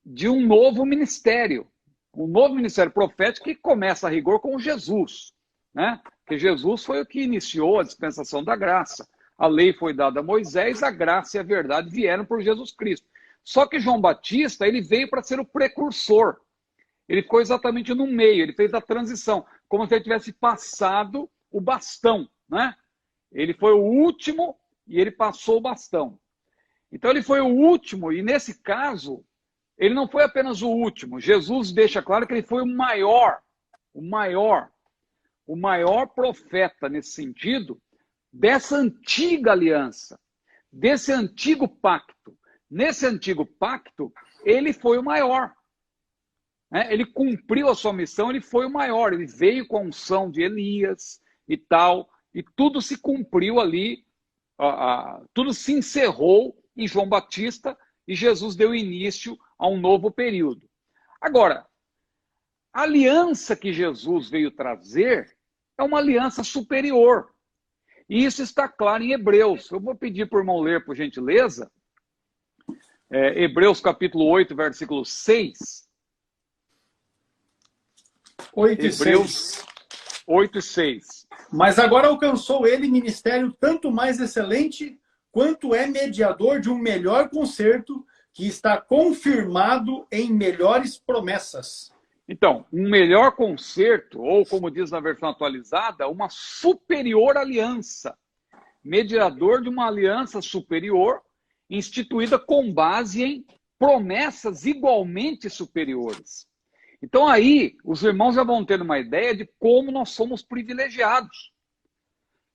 de um novo ministério. Um novo ministério profético que começa a rigor com Jesus. Né? Porque Jesus foi o que iniciou a dispensação da graça. A lei foi dada a Moisés, a graça e a verdade vieram por Jesus Cristo. Só que João Batista, ele veio para ser o precursor. Ele ficou exatamente no meio, ele fez a transição, como se ele tivesse passado o bastão, né? Ele foi o último e ele passou o bastão. Então ele foi o último e nesse caso, ele não foi apenas o último. Jesus deixa claro que ele foi o maior profeta nesse sentido, dessa antiga aliança, desse antigo pacto. Nesse antigo pacto, ele foi o maior. Ele cumpriu a sua missão, ele foi o maior. Ele veio com a unção de Elias e tal, e tudo se cumpriu ali, tudo se encerrou em João Batista e Jesus deu início a um novo período. Agora, a aliança que Jesus veio trazer é uma aliança superior. E isso está claro em Hebreus. Eu vou pedir para o irmão ler, por gentileza, Hebreus capítulo 8, versículo 6. 8 e Hebreus 6. 8 e 6. Mas agora alcançou ele ministério tanto mais excelente, quanto é mediador de um melhor concerto, que está confirmado em melhores promessas. Então, um melhor concerto, ou como diz na versão atualizada, uma superior aliança. Mediador de uma aliança superior, instituída com base em promessas igualmente superiores. Então aí, os irmãos já vão ter uma ideia de como nós somos privilegiados.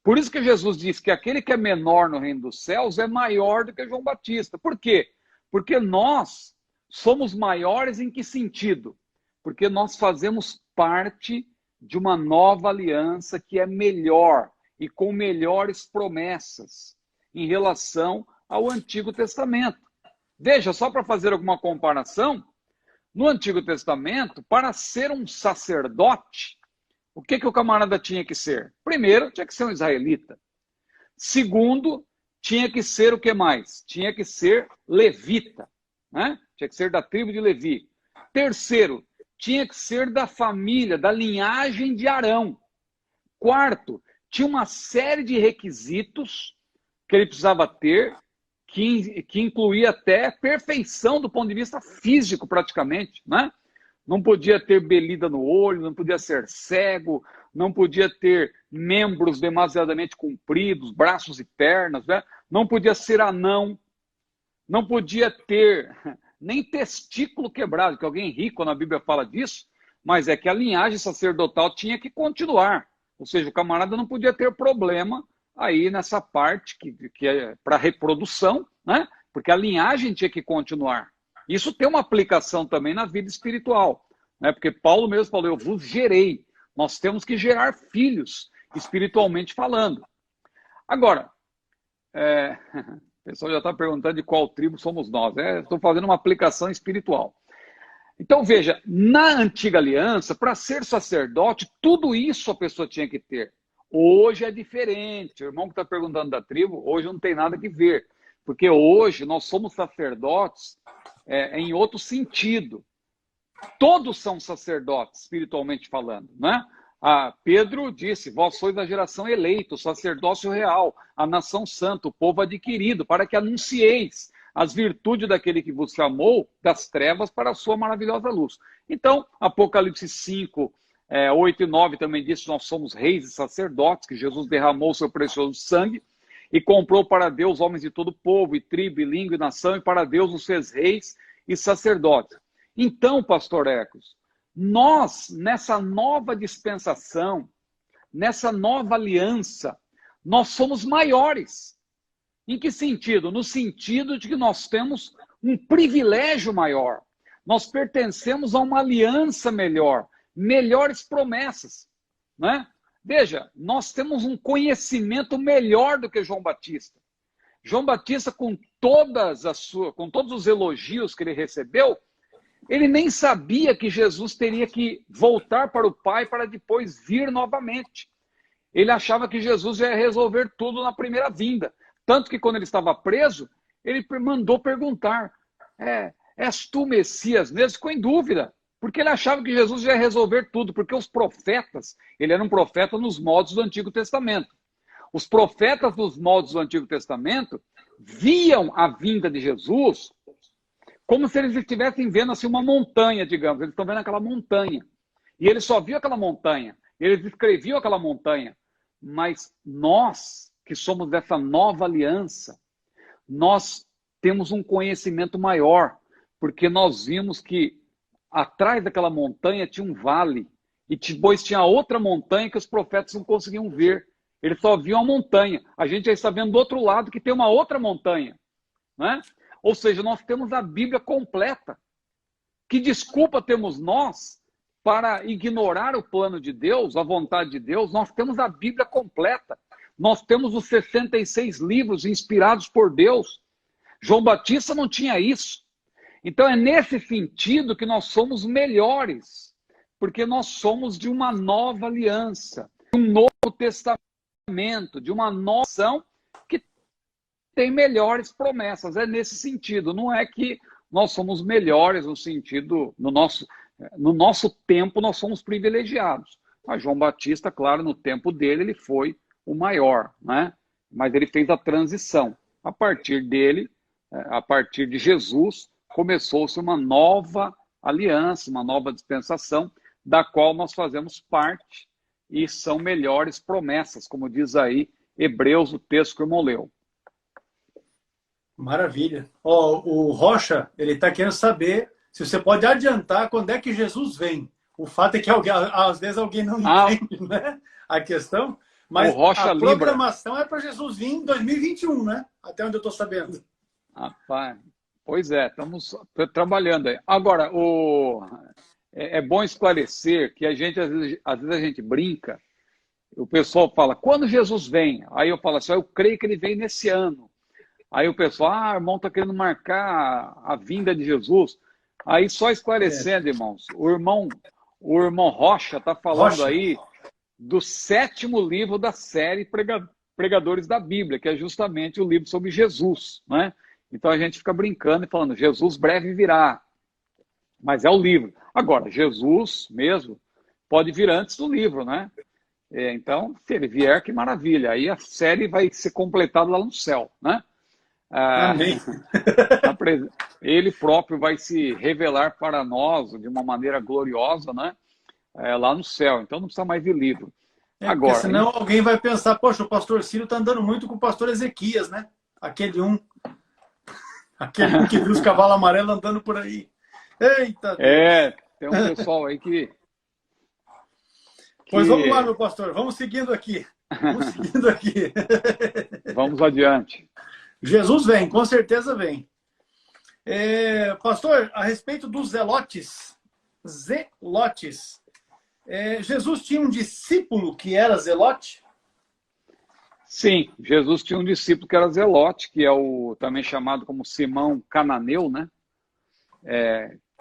Por isso que Jesus diz que aquele que é menor no reino dos céus é maior do que João Batista. Por quê? Porque nós somos maiores em que sentido? Porque nós fazemos parte de uma nova aliança que é melhor e com melhores promessas em relação ao Antigo Testamento. Veja, só para fazer alguma comparação, no Antigo Testamento, para ser um sacerdote, o que o camarada tinha que ser? Primeiro, tinha que ser um israelita. Segundo, tinha que ser o que mais? Tinha que ser levita, né? Tinha que ser da tribo de Levi. Terceiro, tinha que ser da família, da linhagem de Arão. Quarto, tinha uma série de requisitos que ele precisava ter, que incluía até perfeição do ponto de vista físico, praticamente, né? Não podia ter belida no olho, não podia ser cego, não podia ter membros demasiadamente compridos, braços e pernas, né? Não podia ser anão, não podia ter nem testículo quebrado, que alguém rico na Bíblia fala disso, mas é que a linhagem sacerdotal tinha que continuar. Ou seja, o camarada não podia ter problema aí nessa parte que é para reprodução, né? Porque a linhagem tinha que continuar. Isso tem uma aplicação também na vida espiritual, né? Porque Paulo mesmo falou, eu vos gerei. Nós temos que gerar filhos, espiritualmente falando. Agora, o pessoal já está perguntando de qual tribo somos nós. Estou fazendo uma aplicação espiritual. Então, veja, na antiga aliança, para ser sacerdote, tudo isso a pessoa tinha que ter. Hoje é diferente. O irmão que está perguntando da tribo, hoje não tem nada que ver. Porque hoje nós somos sacerdotes em outro sentido. Todos são sacerdotes, espiritualmente falando, né? Pedro disse, vós sois a geração eleita, o sacerdócio real, a nação santa, o povo adquirido, para que anuncieis as virtudes daquele que vos chamou das trevas para a sua maravilhosa luz. Então, Apocalipse 5, 8 e 9 também diz que nós somos reis e sacerdotes, que Jesus derramou o seu precioso sangue e comprou para Deus homens de todo povo, e tribo, e língua, e nação, e para Deus os fez reis e sacerdotes. Então, pastor Ecos, nós, nessa nova dispensação, nessa nova aliança, nós somos maiores. Em que sentido? No sentido de que nós temos um privilégio maior. Nós pertencemos a uma aliança melhor, melhores promessas, né? Veja, nós temos um conhecimento melhor do que João Batista. João Batista, com todos os elogios que ele recebeu, ele nem sabia que Jesus teria que voltar para o Pai para depois vir novamente. Ele achava que Jesus ia resolver tudo na primeira vinda. Tanto que quando ele estava preso, ele mandou perguntar, és tu Messias mesmo? Ficou em dúvida, porque ele achava que Jesus ia resolver tudo, porque os profetas, ele era um profeta nos moldes do Antigo Testamento. Os profetas nos moldes do Antigo Testamento viam a vinda de Jesus como se eles estivessem vendo assim uma montanha, digamos. Eles estão vendo aquela montanha. E eles só viam aquela montanha. Eles descreviam aquela montanha. Mas nós, que somos dessa nova aliança, nós temos um conhecimento maior, porque nós vimos que atrás daquela montanha tinha um vale, e depois tinha outra montanha que os profetas não conseguiam ver. Eles só viam a montanha. A gente já está vendo do outro lado que tem uma outra montanha, né? Ou seja, nós temos a Bíblia completa. Que desculpa temos nós para ignorar o plano de Deus, a vontade de Deus? Nós temos a Bíblia completa. Nós temos os 66 livros inspirados por Deus. João Batista não tinha isso. Então é nesse sentido que nós somos melhores, porque nós somos de uma nova aliança, de um novo testamento, de uma noção que tem melhores promessas. É nesse sentido. Não é que nós somos melhores no sentido, no nosso tempo nós somos privilegiados. Mas João Batista, claro, no tempo dele ele foi o maior, né? Mas ele fez a transição. A partir dele, a partir de Jesus, começou-se uma nova aliança, uma nova dispensação, da qual nós fazemos parte e são melhores promessas, como diz aí Hebreus, o texto que o irmão leu. Maravilha. O Rocha, ele está querendo saber se você pode adiantar quando é que Jesus vem. O fato é que às vezes alguém não entende, né, a questão, mas a programação é para Jesus vir em 2021, né? Até onde eu estou sabendo. Rapaz, pois é, estamos trabalhando aí. Agora, é bom esclarecer que a gente, às vezes a gente brinca, o pessoal fala, quando Jesus vem? Aí eu falo assim, eu creio que ele vem nesse ano. Aí o pessoal, irmão, está querendo marcar a vinda de Jesus. Aí só esclarecendo, irmãos, o irmão Rocha está falando aí do 7º livro da série Pregadores da Bíblia, que é justamente o livro sobre Jesus, né? Então a gente fica brincando e falando, Jesus breve virá. Mas é o livro. Agora, Jesus mesmo pode vir antes do livro, né? Então, se ele vier, que maravilha. Aí a série vai ser completada lá no céu, né? Amém. Ele próprio vai se revelar para nós de uma maneira gloriosa, né? Lá no céu. Então não precisa mais de livro. Agora, senão alguém vai pensar, poxa, o pastor Ciro está andando muito com o pastor Ezequias, né? Aquele um. Aquele um que viu os cavalos amarelos andando por aí. Eita Deus. Tem um pessoal aí Pois vamos lá, meu pastor. Vamos seguindo aqui. Vamos seguindo aqui. Vamos adiante. Jesus vem, com certeza vem. Pastor, a respeito dos zelotes, Jesus tinha um discípulo que era zelote? Sim, Jesus tinha um discípulo que era zelote, que é o também chamado como Simão Cananeu, né?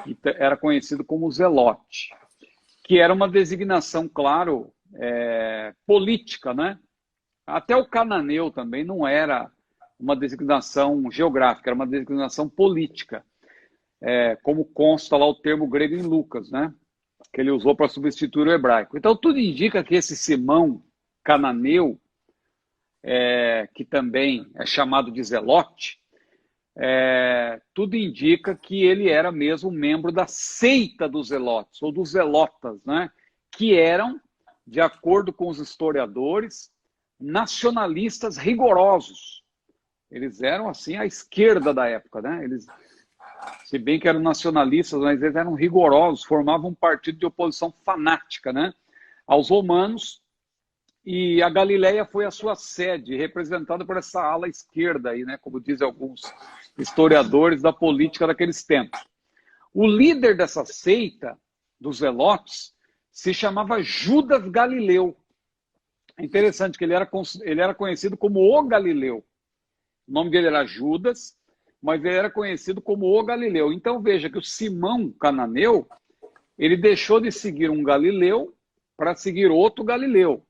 Que era conhecido como zelote, que era uma designação, claro, política, né? Até o cananeu também não era uma designação geográfica, era uma designação política, como consta lá o termo grego em Lucas, né? Que ele usou para substituir o hebraico. Então, tudo indica que esse Simão Cananeu, que também é chamado de zelote, tudo indica que ele era mesmo membro da seita dos zelotes, ou dos zelotas, né? Que eram, de acordo com os historiadores, nacionalistas rigorosos. Eles eram, assim, a esquerda da época, né? Eles, se bem que eram nacionalistas, mas eles eram rigorosos, formavam um partido de oposição fanática, né, aos romanos, e a Galileia foi a sua sede, representada por essa ala esquerda, aí, né, como dizem alguns historiadores da política daqueles tempos. O líder dessa seita, dos zelotes, se chamava Judas Galileu. É interessante que ele era conhecido como o Galileu. O nome dele era Judas, mas ele era conhecido como o Galileu. Então veja que o Simão Cananeu, ele deixou de seguir um Galileu para seguir outro Galileu.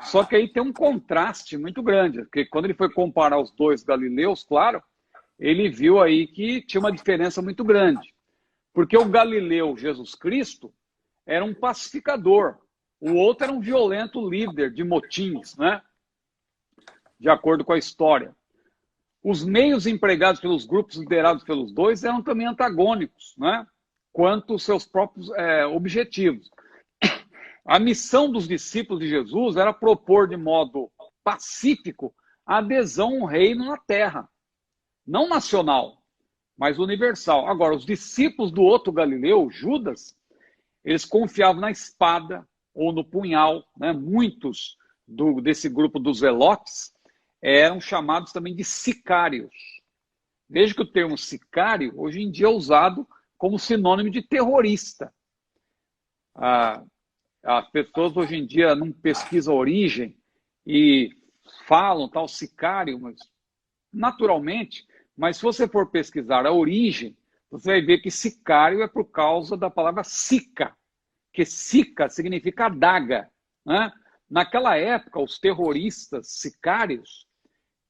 Só que aí tem um contraste muito grande, porque quando ele foi comparar os dois Galileus, claro, ele viu aí que tinha uma diferença muito grande. Porque o Galileu Jesus Cristo era um pacificador, o outro era um violento líder de motins, né? De acordo com a história. Os meios empregados pelos grupos liderados pelos dois eram também antagônicos, né? Quanto aos seus próprios objetivos. A missão dos discípulos de Jesus era propor de modo pacífico a adesão a um reino na terra. Não nacional, mas universal. Agora, os discípulos do outro Galileu, Judas, eles confiavam na espada ou no punhal, né? Muitos desse grupo dos zelotes eram chamados também de sicários. Veja que o termo sicário, hoje em dia, é usado como sinônimo de terrorista. As pessoas hoje em dia não pesquisam a origem e falam tal sicário, mas naturalmente, mas se você for pesquisar a origem, você vai ver que sicário é por causa da palavra sica, que sica significa adaga, né? Naquela época, os terroristas sicários,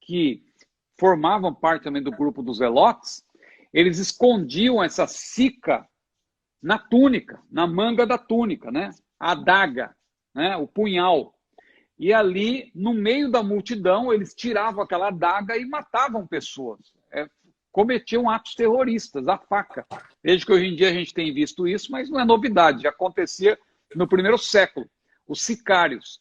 que formavam parte também do grupo dos zelotes, eles escondiam essa sica na túnica, na manga da túnica, né? A adaga, né? O punhal. E ali, no meio da multidão, eles tiravam aquela adaga e matavam pessoas. Cometiam atos terroristas, a faca. Veja que hoje em dia a gente tem visto isso, mas não é novidade, já acontecia no primeiro século. Os sicários.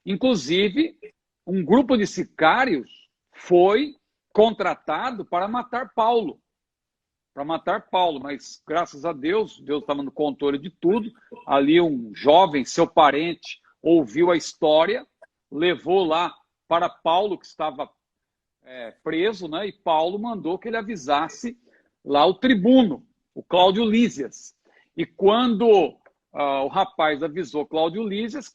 Inclusive, um grupo de sicários foi contratado para matar Paulo. Mas graças a Deus, Deus estava no controle de tudo. Ali um jovem, seu parente, ouviu a história, levou lá para Paulo, que estava preso, né? E Paulo mandou que ele avisasse lá o tribuno, o Cláudio Lísias. E quando o rapaz avisou Cláudio Lísias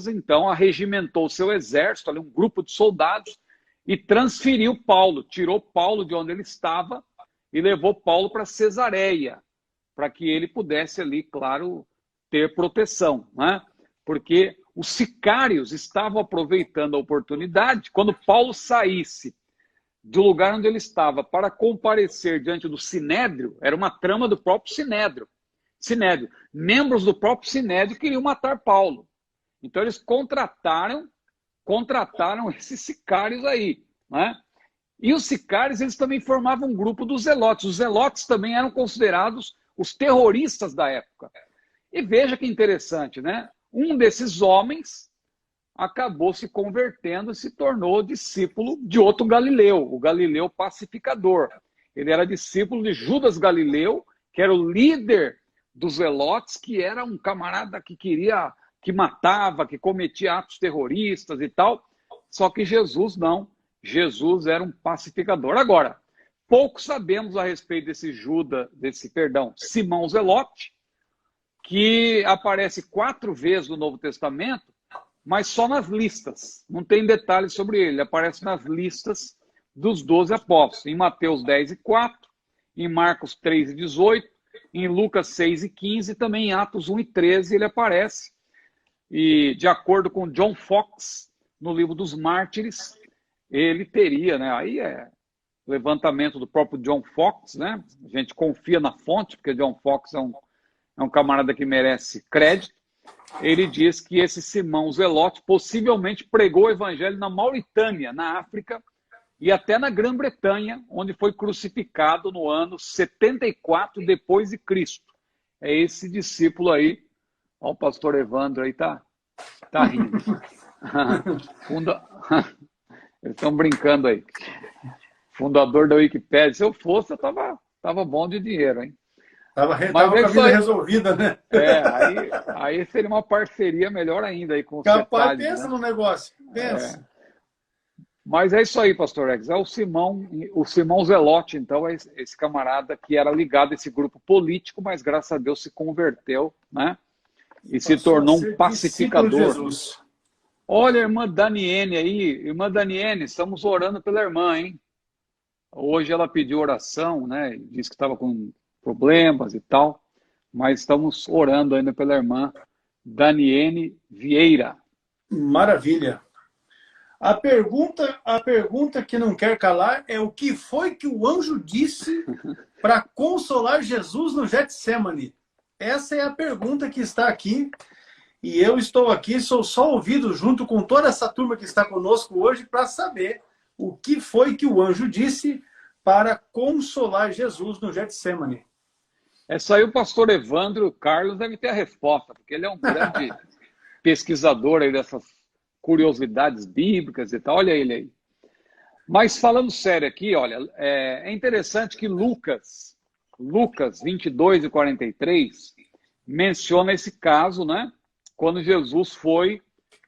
então arregimentou seu exército, ali um grupo de soldados, e transferiu Paulo, tirou Paulo de onde ele estava e levou Paulo para Cesareia, para que ele pudesse ali, claro, ter proteção, né? Porque os sicários estavam aproveitando a oportunidade, quando Paulo saísse do lugar onde ele estava para comparecer diante do Sinédrio, era uma trama do próprio Sinédrio. Membros do próprio Sinédrio queriam matar Paulo. Então eles contrataram esses sicários aí, né? E os sicários, eles também formavam um grupo dos zelotes. Os zelotes também eram considerados os terroristas da época. E veja que interessante, né? Um desses homens acabou se convertendo e se tornou discípulo de outro Galileu, o Galileu pacificador. Ele era discípulo de Judas Galileu, que era o líder dos zelotes, que era um camarada que queria, que matava, que cometia atos terroristas e tal. Só que Jesus não. Jesus era um pacificador. Agora, pouco sabemos a respeito Simão Zelote, que aparece 4 vezes no Novo Testamento, mas só nas listas. Não tem detalhes sobre ele. Ele aparece nas listas dos 12 apóstolos. Em Mateus 10:4, em Marcos 3:18, em Lucas 6:15, e também em Atos 1:13 ele aparece. E, de acordo com John Fox, no livro dos Mártires, ele teria, né? Aí é levantamento do próprio John Fox, né? A gente confia na fonte, porque John Fox é um camarada que merece crédito. Ele diz que esse Simão Zelote possivelmente pregou o evangelho na Mauritânia, na África, e até na Grã-Bretanha, onde foi crucificado no ano 74 depois de Cristo. É esse discípulo aí. Olha o pastor Evandro aí, tá rindo. Eles estão brincando aí. Fundador da Wikipédia. Se eu fosse, eu tava bom de dinheiro, hein? Tava com a vida resolvida, né? Aí seria uma parceria melhor ainda aí com o Capaz, pensa, né? No negócio. Pensa. Mas é isso aí, pastor Eggs. É o Simão Zelote, então, é esse camarada que era ligado a esse grupo político, mas graças a Deus se converteu, né? E se tornou um pacificador. Olha a irmã Daniene aí. Irmã Daniene, estamos orando pela irmã, hein? Hoje ela pediu oração, né? Disse que estava com problemas e tal, mas estamos orando ainda pela irmã Daniene Vieira. Maravilha. A pergunta que não quer calar é: o que foi que o anjo disse para consolar Jesus no Getsemane? Essa é a pergunta que está aqui. E eu estou aqui, sou só ouvido junto com toda essa turma que está conosco hoje para saber o que foi que o anjo disse para consolar Jesus no Getsemane. Essa aí o pastor Evandro Carlos deve ter a resposta, porque ele é um grande pesquisador aí dessas curiosidades bíblicas e tal. Olha ele aí. Mas falando sério aqui, olha, é interessante que Lucas 22:43 menciona esse caso, né? Quando Jesus foi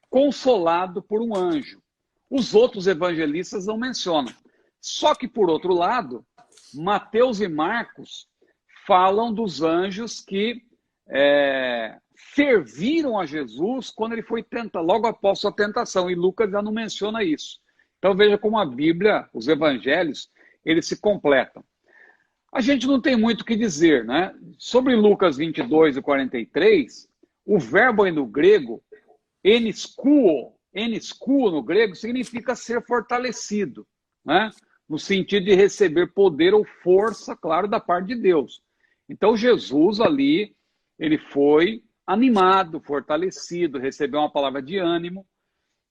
consolado por um anjo. Os outros evangelistas não mencionam. Só que, por outro lado, Mateus e Marcos falam dos anjos que serviram a Jesus quando ele foi tentado, logo após sua tentação. E Lucas já não menciona isso. Então veja como a Bíblia, os evangelhos, eles se completam. A gente não tem muito o que dizer, né? Sobre Lucas 22:43, o verbo aí no grego, eniskuo no grego, significa ser fortalecido, né? No sentido de receber poder ou força, claro, da parte de Deus. Então Jesus ali, ele foi animado, fortalecido, recebeu uma palavra de ânimo,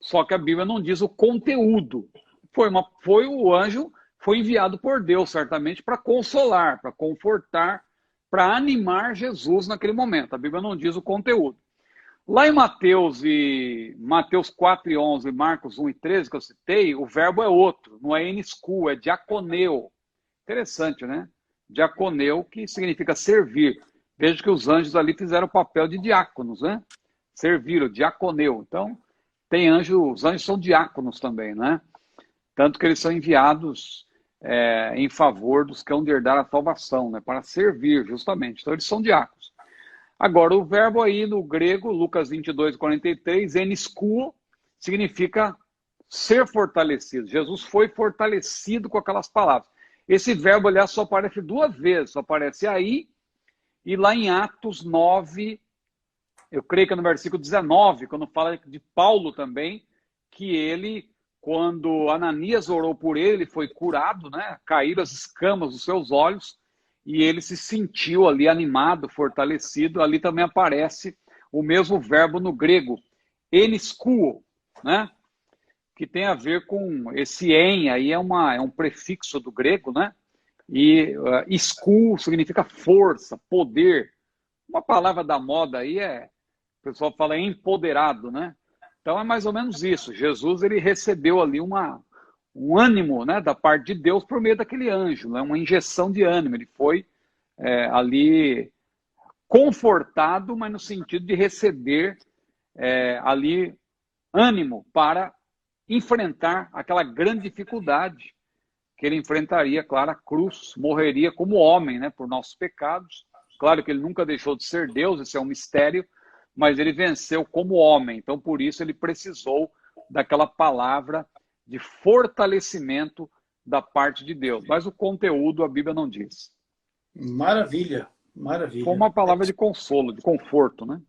só que a Bíblia não diz o conteúdo. O anjo foi enviado por Deus, certamente, para consolar, para confortar, para animar Jesus naquele momento. A Bíblia não diz o conteúdo. Lá em Mateus 4:11 e Marcos 1:13, que eu citei, o verbo é outro, não é enisku, é diaconeu. Interessante, né? Diaconeu, que significa servir. Veja que os anjos ali fizeram o papel de diáconos, né? Serviram, diaconeu. Então, os anjos são diáconos também, né? Tanto que eles são enviados em favor dos que hão de herdar a salvação, né? Para servir, justamente. Então, eles são diáconos. Agora, o verbo aí no grego, Lucas 22:43, eniskuo, significa ser fortalecido. Jesus foi fortalecido com aquelas palavras. Esse verbo, aliás, só aparece 2 vezes. Só aparece aí e lá em Atos 9, eu creio que é no versículo 19, quando fala de Paulo também, que ele, quando Ananias orou por ele foi curado, né? Caíram as escamas dos seus olhos, e ele se sentiu ali animado, fortalecido. Ali também aparece o mesmo verbo no grego, eniskuo, né? Que tem a ver com esse en, aí é um prefixo do grego, né? E iskuo significa força, poder. Uma palavra da moda aí o pessoal fala empoderado, né? Então é mais ou menos isso. Jesus, ele recebeu ali um ânimo, né, da parte de Deus por meio daquele anjo, né, uma injeção de ânimo. Ele foi ali confortado, mas no sentido de receber ali ânimo para enfrentar aquela grande dificuldade que ele enfrentaria, claro, a cruz, morreria como homem, né, por nossos pecados. Claro que ele nunca deixou de ser Deus, esse é um mistério, mas ele venceu como homem. Então, por isso, ele precisou daquela palavra de fortalecimento da parte de Deus. Mas o conteúdo a Bíblia não diz. Maravilha, maravilha. Foi uma palavra de consolo, de conforto, né?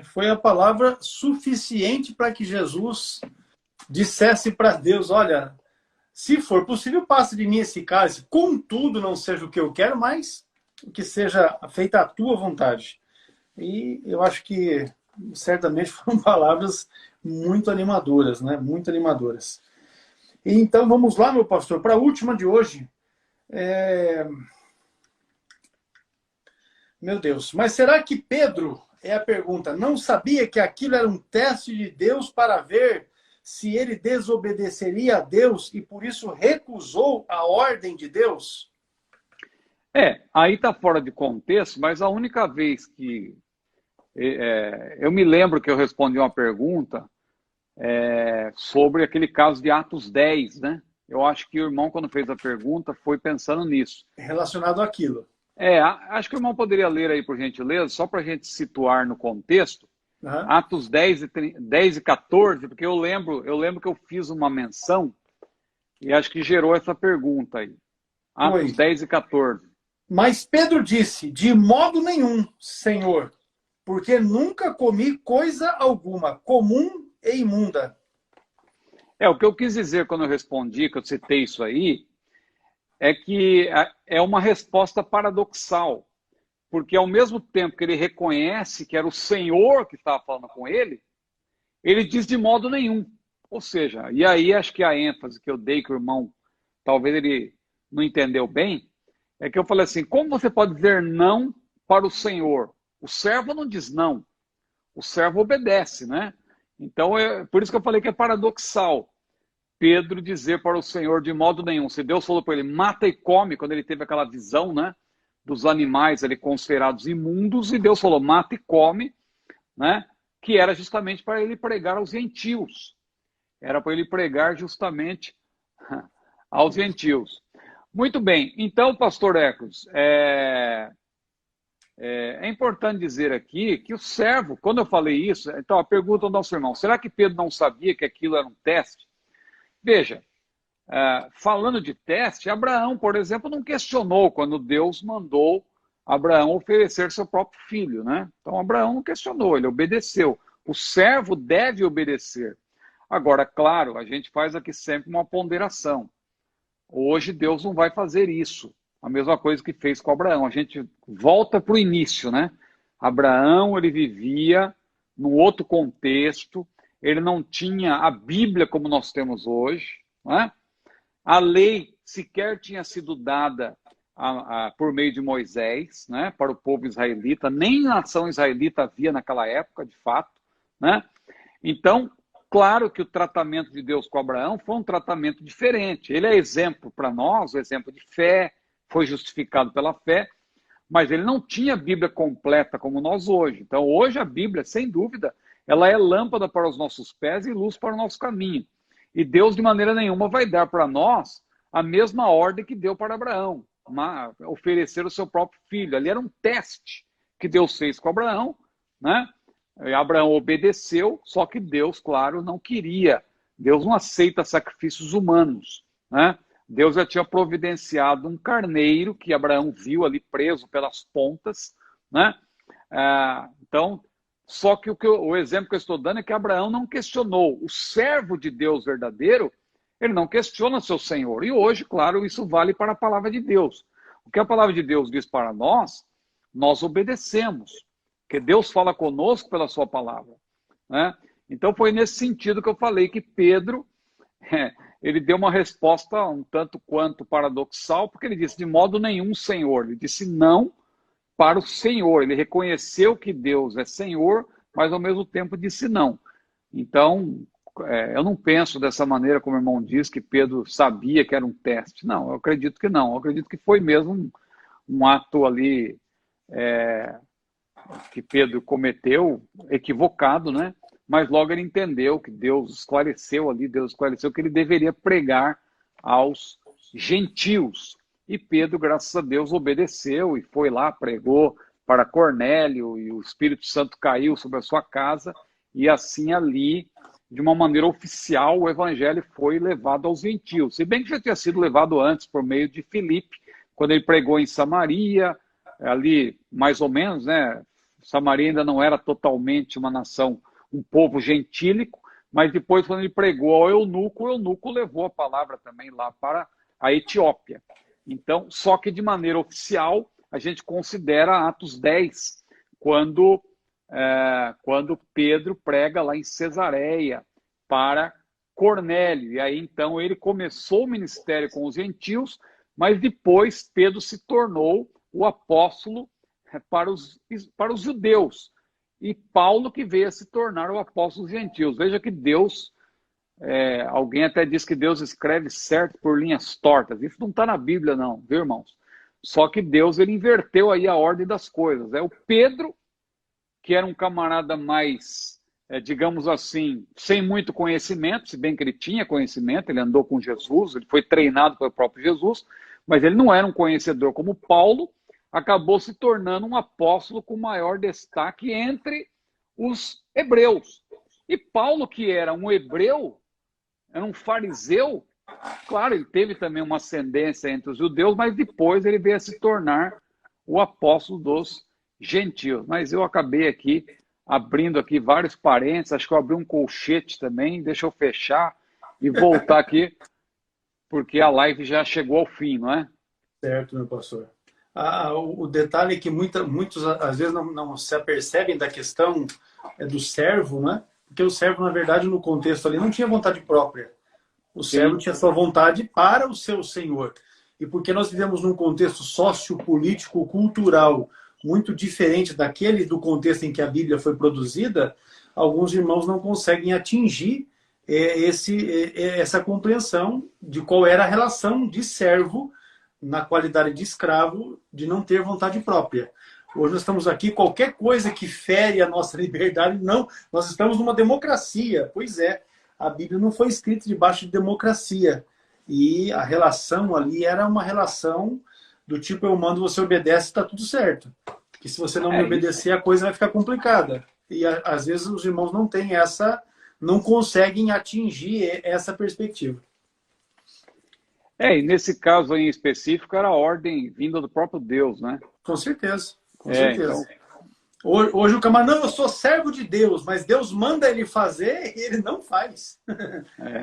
Foi a palavra suficiente para que Jesus dissesse para Deus, olha, se for possível, passe de mim esse cálice, contudo não seja o que eu quero, mas que seja feita a tua vontade. E eu acho que certamente foram palavras muito animadoras, né? Muito animadoras. E então vamos lá, meu pastor, para a última de hoje. Meu Deus, mas será que Pedro, é a pergunta, não sabia que aquilo era um teste de Deus para ver se ele desobedeceria a Deus e por isso recusou a ordem de Deus? Aí está fora de contexto, mas a única vez que eu me lembro que eu respondi uma pergunta sobre aquele caso de Atos 10, né? Eu acho que o irmão, quando fez a pergunta, foi pensando nisso. Relacionado àquilo. Acho que o irmão poderia ler aí, por gentileza, só para a gente situar no contexto. Uhum. Atos 10 e 14, porque eu lembro que eu fiz uma menção e acho que gerou essa pergunta aí. Atos 10 e 14. Mas Pedro disse, de modo nenhum, Senhor, porque nunca comi coisa alguma, comum e imunda. O que eu quis dizer quando eu respondi, que eu citei isso aí, é que é uma resposta paradoxal. Porque ao mesmo tempo que ele reconhece que era o Senhor que estava falando com ele, ele diz de modo nenhum. Ou seja, e aí acho que a ênfase que eu dei, que o irmão, talvez ele não entendeu bem, é que eu falei assim, como você pode dizer não para o Senhor? O servo não diz não, o servo obedece, né? Então, por isso que eu falei que é paradoxal Pedro dizer para o Senhor de modo nenhum. Se Deus falou para ele, mata e come, quando ele teve aquela visão, né, dos animais ali considerados imundos, e Deus falou, mata e come, né, que era justamente para ele pregar aos gentios. Era para ele pregar justamente aos gentios. Muito bem, então, pastor Ecos, é importante dizer aqui que o servo, quando eu falei isso, então a pergunta ao nosso irmão, será que Pedro não sabia que aquilo era um teste? Veja, falando de teste, Abraão, por exemplo, não questionou quando Deus mandou Abraão oferecer seu próprio filho, né? Então Abraão não questionou, ele obedeceu. O servo deve obedecer. Agora, claro, a gente faz aqui sempre uma ponderação. Hoje Deus não vai fazer isso. A mesma coisa que fez com Abraão. A gente volta para o início, né? Abraão, ele vivia num outro contexto, ele não tinha a Bíblia como nós temos hoje, né? A lei sequer tinha sido dada por meio de Moisés, né, para o povo israelita, nem nação israelita havia naquela época, de fato, né? Então, claro que o tratamento de Deus com Abraão foi um tratamento diferente. Ele é exemplo para nós, o exemplo de fé, foi justificado pela fé, mas ele não tinha a Bíblia completa como nós hoje. Então, hoje a Bíblia, sem dúvida, ela é lâmpada para os nossos pés e luz para o nosso caminho. E Deus, de maneira nenhuma, vai dar para nós a mesma ordem que deu para Abraão, oferecer o seu próprio filho. Ali era um teste que Deus fez com Abraão, né? E Abraão obedeceu, só que Deus, claro, não queria. Deus não aceita sacrifícios humanos, né? Deus já tinha providenciado um carneiro que Abraão viu ali preso pelas pontas, né? Então, só que o exemplo que eu estou dando é que Abraão não questionou. O servo de Deus verdadeiro, ele não questiona seu Senhor. E hoje, claro, isso vale para a palavra de Deus. O que a palavra de Deus diz para nós, nós obedecemos. Porque Deus fala conosco pela sua palavra, né? Então foi nesse sentido que eu falei que Pedro, ele deu uma resposta um tanto quanto paradoxal, porque ele disse de modo nenhum Senhor. Ele disse não para o Senhor. Ele reconheceu que Deus é Senhor, mas ao mesmo tempo disse não. Então, eu não penso dessa maneira, como o irmão diz, que Pedro sabia que era um teste. Não, eu acredito que não. Eu acredito que foi mesmo um ato ali que Pedro cometeu, equivocado, né? Mas logo ele entendeu que Deus esclareceu que ele deveria pregar aos gentios. E Pedro, graças a Deus, obedeceu e foi lá, pregou para Cornélio, e o Espírito Santo caiu sobre a sua casa, e assim ali, de uma maneira oficial, o evangelho foi levado aos gentios. Se bem que já tinha sido levado antes por meio de Filipe, quando ele pregou em Samaria, ali mais ou menos, né? Samaria ainda não era totalmente uma nação, um povo gentílico, mas depois, quando ele pregou ao eunuco, o eunuco levou a palavra também lá para a Etiópia. Então, só que de maneira oficial, a gente considera Atos 10, quando Pedro prega lá em Cesareia para Cornélio. E aí, então, ele começou o ministério com os gentios, mas depois Pedro se tornou o apóstolo para os judeus. E Paulo que veio a se tornar o apóstolo dos gentios. Veja que Deus, alguém até diz que Deus escreve certo por linhas tortas. Isso não está na Bíblia não, viu, irmãos? Só que Deus, ele inverteu aí a ordem das coisas. É o Pedro, que era um camarada mais, digamos assim, sem muito conhecimento, se bem que ele tinha conhecimento, ele andou com Jesus, ele foi treinado pelo próprio Jesus, mas ele não era um conhecedor como Paulo, acabou se tornando um apóstolo com maior destaque entre os hebreus. E Paulo, que era um hebreu, era um fariseu, claro, ele teve também uma ascendência entre os judeus, mas depois ele veio a se tornar o apóstolo dos gentios. Mas eu acabei aqui abrindo aqui vários parênteses, acho que eu abri um colchete também, deixa eu fechar e voltar aqui, porque a live já chegou ao fim, não é? Certo, meu pastor. O detalhe é que muitos às vezes não se apercebem da questão do servo, né? Porque o servo, na verdade, no contexto ali, não tinha vontade própria. O servo tinha sua vontade para o seu senhor. E porque nós vivemos num contexto sociopolítico, cultural, muito diferente daquele do contexto em que a Bíblia foi produzida, alguns irmãos não conseguem atingir essa compreensão de qual era a relação de servo na qualidade de escravo, de não ter vontade própria. Hoje nós estamos aqui, qualquer coisa que fere a nossa liberdade, não. Nós estamos numa democracia. Pois é, a Bíblia não foi escrita debaixo de democracia. E a relação ali era uma relação do tipo, eu mando, você obedece, está tudo certo. Que se você não me obedecer, a coisa vai ficar complicada. E às vezes os irmãos não têm não conseguem atingir essa perspectiva. E nesse caso aí em específico era a ordem vinda do próprio Deus, né? Com certeza, com certeza. Então... Hoje o camarada, não, eu sou servo de Deus, mas Deus manda ele fazer e ele não faz.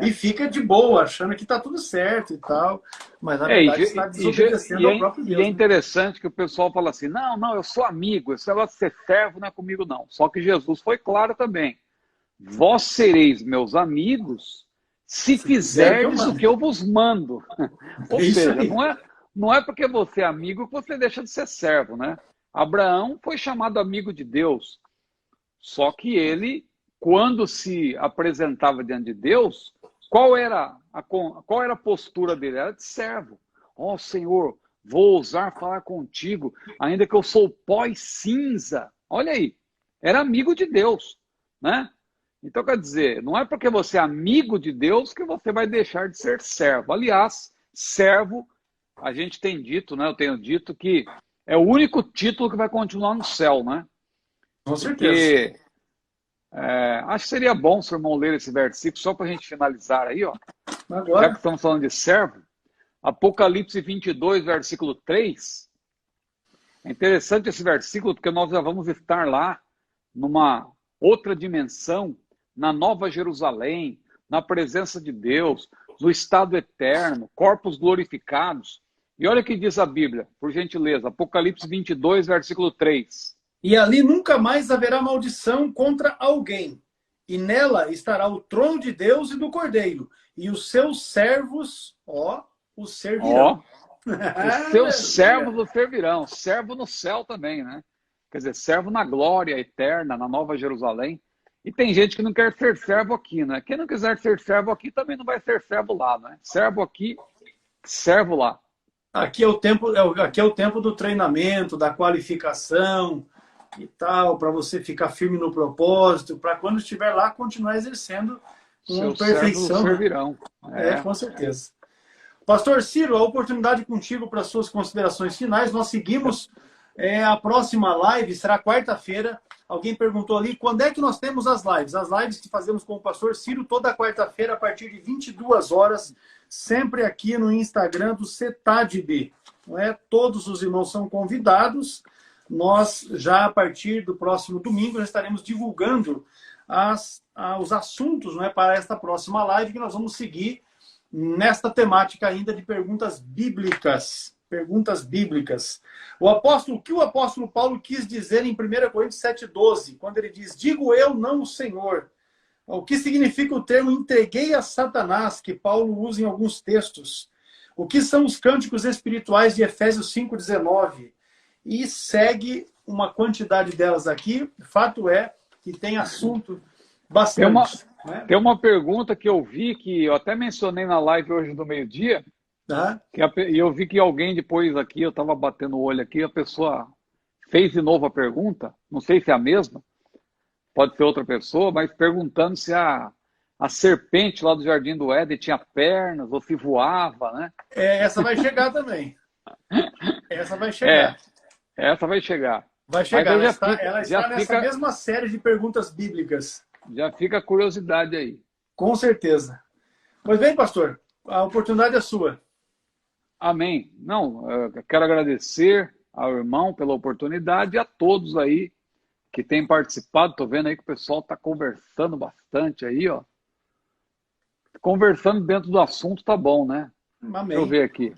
E fica de boa, achando que está tudo certo e tal. Mas na verdade está desobedecendo ao próprio Deus. E é interessante que o pessoal fala assim, não, eu sou amigo, esse negócio de ser servo não é comigo não. Só que Jesus foi claro também. Vós sereis meus amigos se fizerdes o que eu vos mando. Ou seja, não é porque você é amigo que você deixa de ser servo, né? Abraão foi chamado amigo de Deus, só que ele, quando se apresentava diante de Deus, qual era a postura dele? Era de servo. Ó Senhor, vou ousar falar contigo, ainda que eu sou pó e cinza. Olha aí, era amigo de Deus, né? Então, quer dizer, não é porque você é amigo de Deus que você vai deixar de ser servo. Aliás, servo, a gente tem dito, né? Eu tenho dito que é o único título que vai continuar no céu, né? Com certeza. Porque, acho que seria bom se o irmão ler esse versículo, só para a gente finalizar aí, ó. Agora. Já que estamos falando de servo, Apocalipse 22, versículo 3. É interessante esse versículo, porque nós já vamos estar lá, numa outra dimensão, na Nova Jerusalém, na presença de Deus, no estado eterno, corpos glorificados. E olha o que diz a Bíblia, por gentileza, Apocalipse 22, versículo 3. E ali nunca mais haverá maldição contra alguém, e nela estará o trono de Deus e do Cordeiro, e os seus servos, o servirão. Os seus servos o servirão, servo no céu também, né? Quer dizer, servo na glória eterna, na Nova Jerusalém. E tem gente que não quer ser servo aqui, né? Quem não quiser ser servo aqui também não vai ser servo lá, né? Servo aqui, servo lá. Aqui é o tempo do treinamento, da qualificação e tal, para você ficar firme no propósito, para quando estiver lá continuar exercendo com Seus perfeição. servos servirão. Com certeza. Pastor Ciro, a oportunidade contigo para suas considerações finais. Nós seguimos a próxima live, será quarta-feira. Alguém perguntou ali, quando é que nós temos as lives? As lives que fazemos com o pastor Ciro toda quarta-feira, a partir de 22 horas, sempre aqui no Instagram do CETADB. Não é? Todos os irmãos são convidados. Nós, já a partir do próximo domingo, já estaremos divulgando os assuntos, não é, para esta próxima live, que nós vamos seguir nesta temática ainda de perguntas bíblicas. Perguntas bíblicas. O que o apóstolo Paulo quis dizer em 1 Coríntios 7,12, quando ele diz, digo eu, não o Senhor. O que significa o termo entreguei a Satanás, que Paulo usa em alguns textos? O que são os cânticos espirituais de Efésios 5,19? E segue uma quantidade delas aqui. Fato é que tem assunto bastante. Tem uma pergunta que eu vi, que eu até mencionei na live hoje do meio-dia, e eu vi que alguém depois aqui, eu estava batendo o olho aqui, a pessoa fez de novo a pergunta, não sei se é a mesma, pode ser outra pessoa, mas perguntando se a serpente lá do Jardim do Éden tinha pernas, ou se voava, né? Essa vai chegar também. Essa vai chegar. Essa vai chegar. Vai chegar, ela está nessa mesma série de perguntas bíblicas. Já fica a curiosidade aí. Com certeza. Pois bem, pastor, a oportunidade é sua. Amém. Não, eu quero agradecer ao irmão pela oportunidade e a todos aí que têm participado. Estou vendo aí que o pessoal está conversando bastante aí, ó. Conversando dentro do assunto tá bom, né? Amém. Deixa eu ver aqui.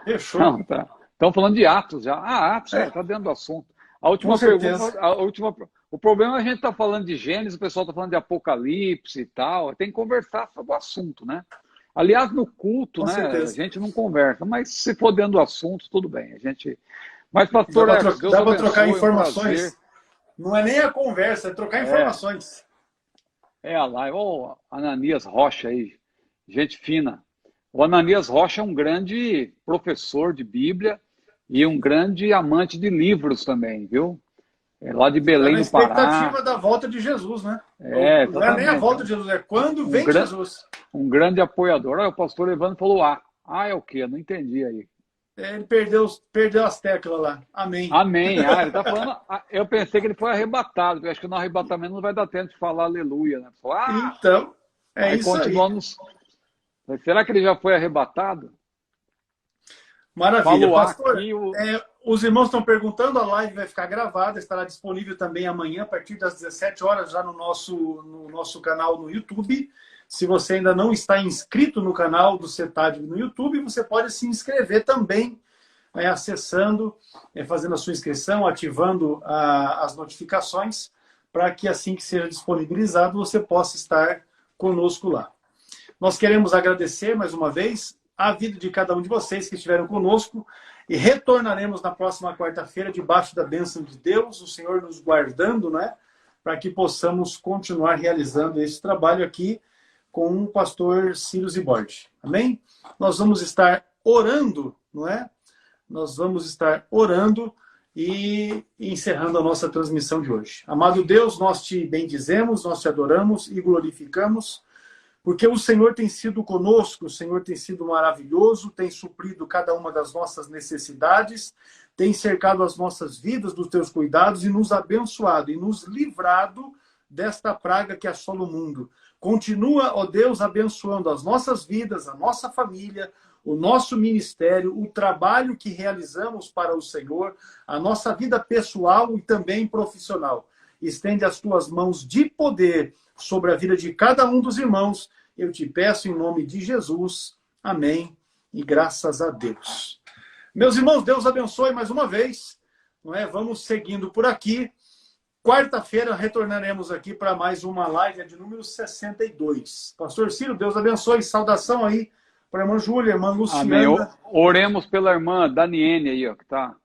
Fechou. Não, tá. Estão falando de Atos já. Atos está dentro do assunto. A última pergunta, o problema é a gente está falando de Gênesis, o pessoal está falando de Apocalipse e tal. Tem que conversar sobre o assunto, né? Aliás, no culto, né? A gente não conversa, mas se for dentro do assunto, tudo bem. Mas, pastor, dá para trocar informações. Não é nem a conversa, é trocar informações. A live. Ô, Ananias Rocha aí, gente fina. O Ananias Rocha é um grande professor de Bíblia e um grande amante de livros também, viu? É lá de Belém do Pará. A expectativa da volta de Jesus, né? Não é nem a volta de Jesus, é quando vem Jesus. Um grande apoiador. Olha, o pastor Evandro falou é o quê? Eu não entendi aí. Ele perdeu as teclas lá. Amém. Amém. Ele tá falando. Eu pensei que ele foi arrebatado, porque eu acho que no arrebatamento não vai dar tempo de falar aleluia, né? Então, isso aí. Será que ele já foi arrebatado? Maravilha. Pastor, os irmãos estão perguntando, a live vai ficar gravada, estará disponível também amanhã, a partir das 17 horas, já no nosso canal no YouTube. Se você ainda não está inscrito no canal do CETAD no YouTube, você pode se inscrever também, acessando, fazendo a sua inscrição, ativando as notificações, para que assim que seja disponibilizado, você possa estar conosco lá. Nós queremos agradecer mais uma vez a vida de cada um de vocês que estiveram conosco e retornaremos na próxima quarta-feira debaixo da bênção de Deus, o Senhor nos guardando, né? Para que possamos continuar realizando esse trabalho aqui com o pastor Ciro Zibordi. Amém? Nós vamos estar orando, não é? Nós vamos estar orando e encerrando a nossa transmissão de hoje. Amado Deus, nós te bendizemos, nós te adoramos e glorificamos, porque o Senhor tem sido conosco, o Senhor tem sido maravilhoso, tem suprido cada uma das nossas necessidades, tem cercado as nossas vidas dos teus cuidados e nos abençoado e nos livrado desta praga que assola o mundo. Continua, ó Deus, abençoando as nossas vidas, a nossa família, o nosso ministério, o trabalho que realizamos para o Senhor, a nossa vida pessoal e também profissional. Estende as tuas mãos de poder sobre a vida de cada um dos irmãos. Eu te peço em nome de Jesus. Amém. E graças a Deus. Meus irmãos, Deus abençoe mais uma vez. Não é? Vamos seguindo por aqui. Quarta-feira retornaremos aqui para mais uma live de número 62. Pastor Ciro, Deus abençoe. Saudação aí para a irmã Júlia, irmã Luciana. Amém. Oremos pela irmã Daniene aí, ó, que tá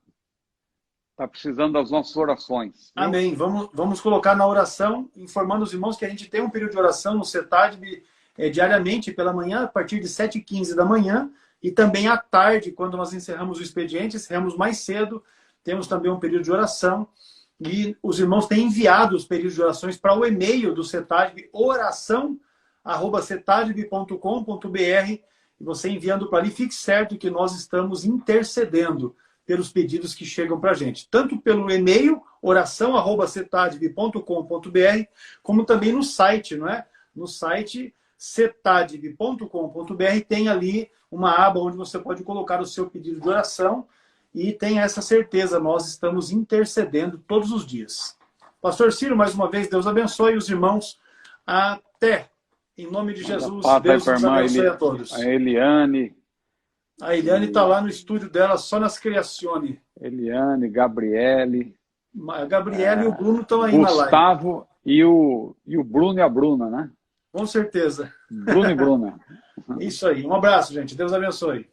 Está precisando das nossas orações. Viu? Amém. Vamos colocar na oração, informando os irmãos que a gente tem um período de oração no CETADB diariamente, pela manhã, a partir de 7h15 da manhã, e também à tarde, quando nós encerramos o expediente, encerramos mais cedo, temos também um período de oração. E os irmãos têm enviado os períodos de orações para o e-mail do CETADB, oração@cetadb.com.br, e você enviando para ali, fique certo que nós estamos intercedendo pelos pedidos que chegam para a gente, tanto pelo e-mail, oração@cetadb.com.br, como também no site, não é? No site cetadb.com.br tem ali uma aba onde você pode colocar o seu pedido de oração, e tenha essa certeza, nós estamos intercedendo todos os dias. Pastor Ciro, mais uma vez, Deus abençoe os irmãos. Até. Em nome de Jesus, Deus nos abençoe a todos. A Eliane. A Eliane está lá no estúdio dela, só nas Criazione. Eliane, Gabriele. A Gabriela e o Bruno estão aí na live. Gustavo e o Bruno e a Bruna, né? Com certeza. Bruno e Bruna. Isso aí. Um abraço, gente. Deus abençoe.